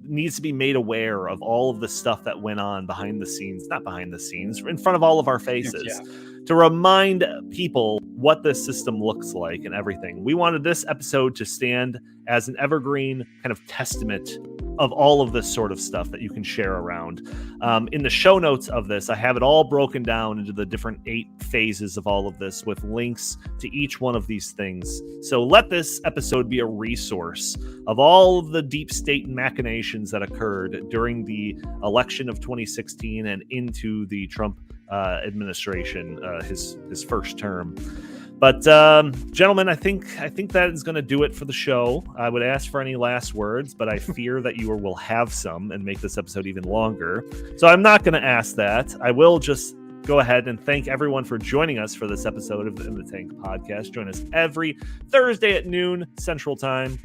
[SPEAKER 1] needs to be made aware of all of the stuff that went on behind the scenes, not behind the scenes, in front of all of our faces, to remind people what this system looks like and everything. We wanted this episode to stand as an evergreen kind of testament of all of this sort of stuff that you can share around. In the show notes of this, I have it all broken down into the different 8 phases of all of this with links to each one of these things. So let this episode be a resource of all of the deep state machinations that occurred during the election of 2016 and into the Trump administration, his first term. But gentlemen, I think that is going to do it for the show. I would ask for any last words, but I fear that you will have some and make this episode even longer. So I'm not going to ask that. I will just go ahead and thank everyone for joining us for this episode of the In the Tank podcast. Join us every Thursday at noon Central Time,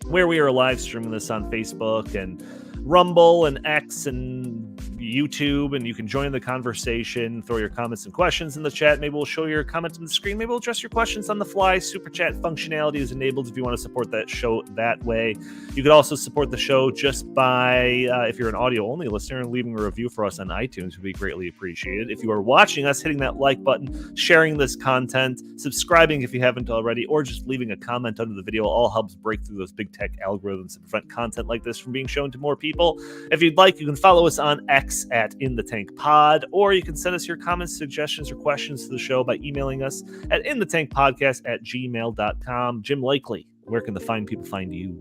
[SPEAKER 1] where we are live streaming this on Facebook and Rumble and X and YouTube, and you can join the conversation, throw your comments and questions in the chat. Maybe we'll show your comments on the screen. Maybe we'll address your questions on the fly. Super chat functionality is enabled if you want to support that show that way. You could also support the show just by, if you're an audio-only listener, and leaving a review for us on iTunes would be greatly appreciated. If you are watching us, hitting that like button, sharing this content, subscribing if you haven't already, or just leaving a comment under the video all helps break through those big tech algorithms and prevent content like this from being shown to more people. If you'd like, you can follow us on X at In the Tank Pod, or you can send us your comments, suggestions, or questions to the show by emailing us at inthetankpodcast@gmail.com. Jim Lakely, where can the fine people find you?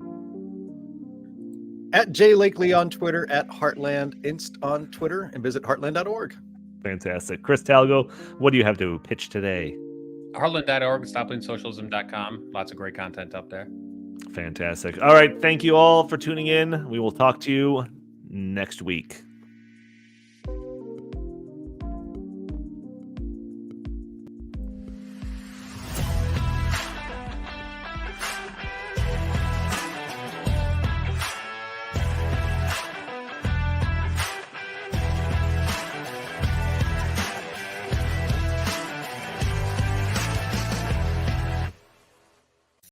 [SPEAKER 2] At J Lakely on Twitter, at Heartland Inst on Twitter, and visit heartland.org.
[SPEAKER 1] Fantastic. Chris Talgo, what do you have to pitch today?
[SPEAKER 3] Heartland.org, stoplingsocialism.com. Lots of great content up there.
[SPEAKER 1] Fantastic. All right. Thank you all for tuning in. We will talk to you next week.